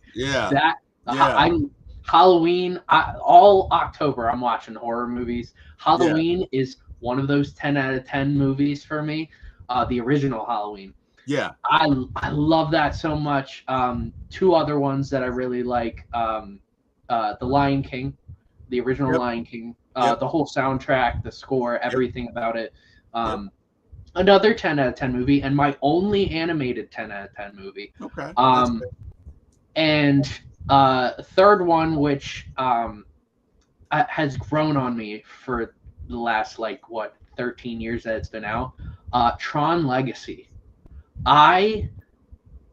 Halloween, all October, I'm watching horror movies. Halloween is one of those 10 out of 10 movies for me. The original Halloween. Yeah. I love that so much. Two other ones that I really like. The Lion King, the original Lion King. The whole soundtrack, the score, everything about it. Another 10 out of 10 movie, and my only animated 10 out of 10 movie. Okay. And third one, which has grown on me for the last 13 years that it's been out, Tron Legacy. I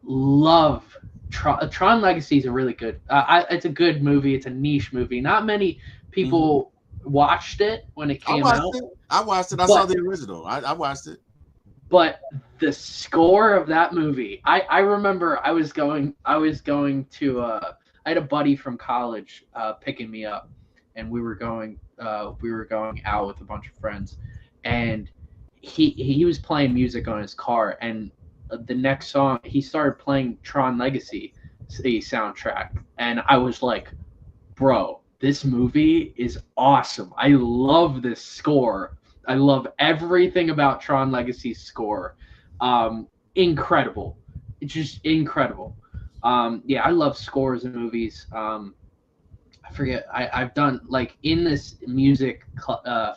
love Tron Legacy. Is a really good. It's a good movie. It's a niche movie. Not many people watched it when it came out. I watched it. I saw the original. I watched it. But the score of that movie, I remember I was going to I had a buddy from college picking me up, and we were going out with a bunch of friends, and he was playing music on his car, and the next song he started playing Tron Legacy soundtrack, and I was like, bro, this movie is awesome. I love this score. I love everything about Tron Legacy's score. Incredible. It's just incredible. I love scores in movies. I forget. I've done in this music and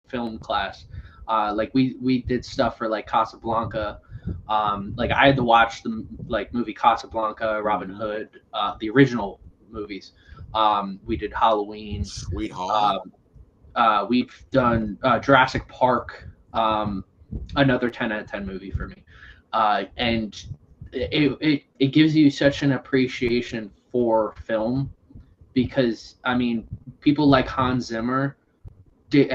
film class. We did stuff for Casablanca. I had to watch the movie Casablanca, Robin Hood, the original movies. We did Halloween. Sweetheart. We've done Jurassic Park, another 10 out of 10 movie for me. And it gives you such an appreciation for film, because people like Hans Zimmer did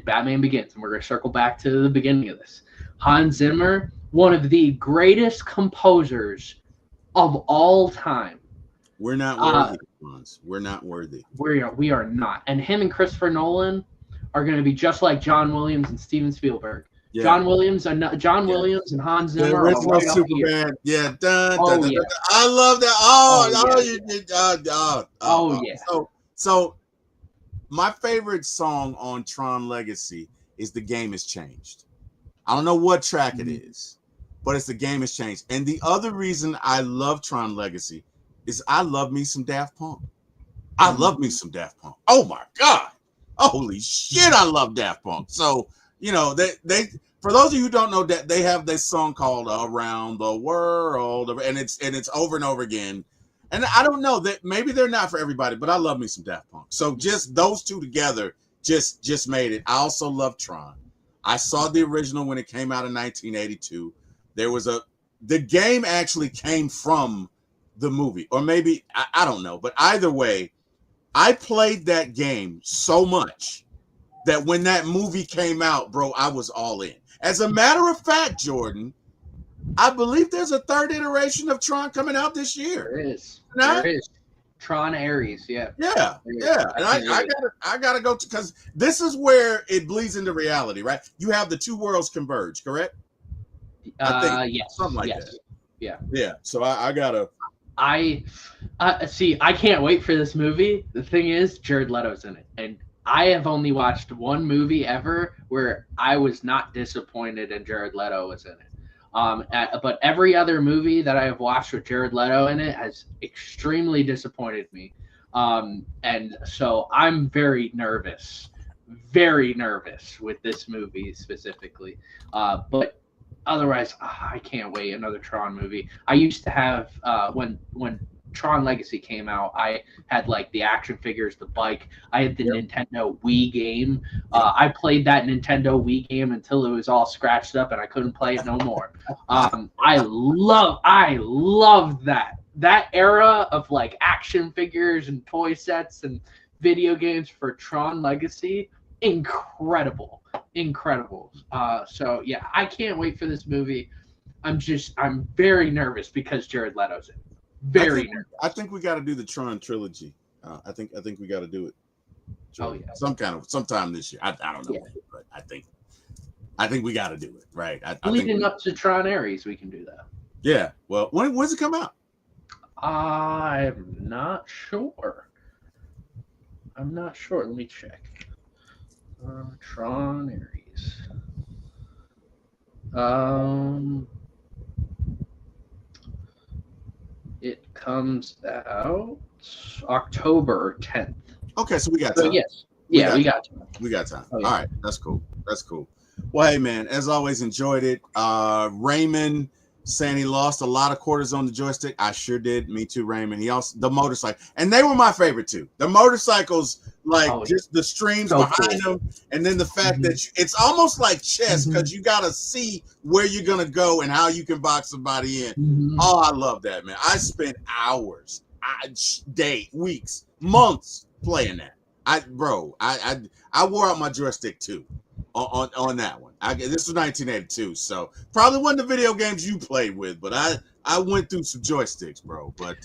Batman Begins, and we're going to circle back to the beginning of this. Hans Zimmer, one of the greatest composers of all time. We're not worthy, Hans. We're not worthy. We are not. And him and Christopher Nolan are going to be just like John Williams and Steven Spielberg. Yeah. John Williams and Hans Zimmer. The original Superman. Yeah. I love that. You did. Yeah. So my favorite song on Tron Legacy is "The Game Has Changed." I don't know what track it is, but it's "The Game Has Changed." And the other reason I love Tron Legacy is I love me some Daft Punk. I love me some Daft Punk. Oh my God. Holy shit, I love Daft Punk. So, you know, they for those of you who don't know, that they have this song called Around the World, and it's over and over again. And I don't know, that maybe they're not for everybody, but I love me some Daft Punk. So just those two together just made it. I also love Tron. I saw the original when it came out in 1982. The game actually came from the movie, or maybe I don't know, but either way, I played that game so much that when that movie came out, bro, I was all in. As a matter of fact, Jordan, I believe there's a third iteration of Tron coming out this year. There is. Not? There is. Tron Ares, yeah. Yeah. And I gotta go to, because this is where it bleeds into reality, right? You have the two worlds converge, correct? I think Yes. something like yes. that. Yeah. Yeah. So I gotta. I see. I can't wait for this movie. The thing is, Jared Leto's in it, and I have only watched one movie ever where I was not disappointed and Jared Leto was in it. But every other movie that I have watched with Jared Leto in it has extremely disappointed me. And so I'm very nervous with this movie specifically. But otherwise, I can't wait. Another Tron movie. I used to have when Tron Legacy came out, I had like the action figures, the bike. I had the Nintendo Wii game. I played that Nintendo Wii game until it was all scratched up and I couldn't play it no more. I love that era of like action figures and toy sets and video games for Tron Legacy. Incredible. So yeah, I can't wait for this movie. I'm very nervous because Jared Leto's in it. Nervous. I think we got to do the Tron trilogy. I think we got to do it. Sometime this year. I don't know, but I think we got to do it, right? Leading up to Tron Ares, we can do that. Yeah. Well, when's it come out? I'm not sure. Let me check. Tron Ares. It comes out October 10th. Okay, so we got time. Yes. Yeah, we got time. We got time. Oh, yeah. All right, that's cool. Well, hey, man, as always, enjoyed it. Raymond saying he lost a lot of quarters on the joystick. I sure did. Me too, Raymond. He also, the motorcycle. And they were my favorite, too. The motorcycles, just the streams behind them. And then the fact that it's almost like chess because you got to see where you're going to go and how you can box somebody in. Oh, I love that, man. I spent hours, weeks, months playing that. I wore out my joystick, too. On that one. This was 1982, so probably one of the video games you played with, but I went through some joysticks, bro. But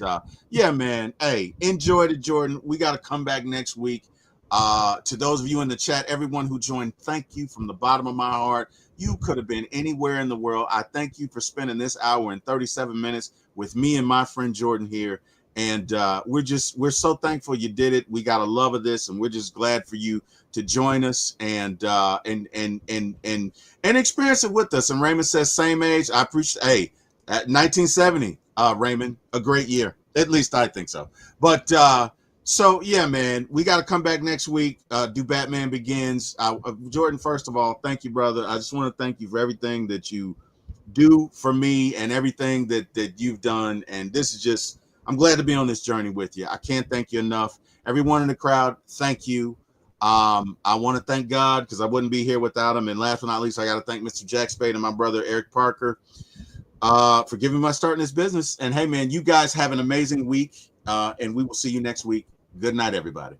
yeah, man. Hey, enjoyed it, Jordan. We got to come back next week. To those of you in the chat, everyone who joined, thank you from the bottom of my heart. You could have been anywhere in the world. I thank you for spending this hour and 37 minutes with me and my friend Jordan here. And we're so thankful you did it. We got a love of this, and we're just glad for you to join us and experience it with us. And Raymond says same age. I appreciate. Hey, at 1970, Raymond, a great year. At least I think so. But so yeah, man, we got to come back next week. Do Batman Begins. Jordan, first of all, thank you, brother. I just want to thank you for everything that you do for me and everything that you've done. And this is just. I'm glad to be on this journey with you. I can't thank you enough. Everyone in the crowd, thank you. I want to thank God because I wouldn't be here without him. And last but not least, I got to thank Mr. Jack Spade and my brother Eric Parker for giving me my start in this business. And hey, man, you guys have an amazing week. And we will see you next week. Good night, everybody.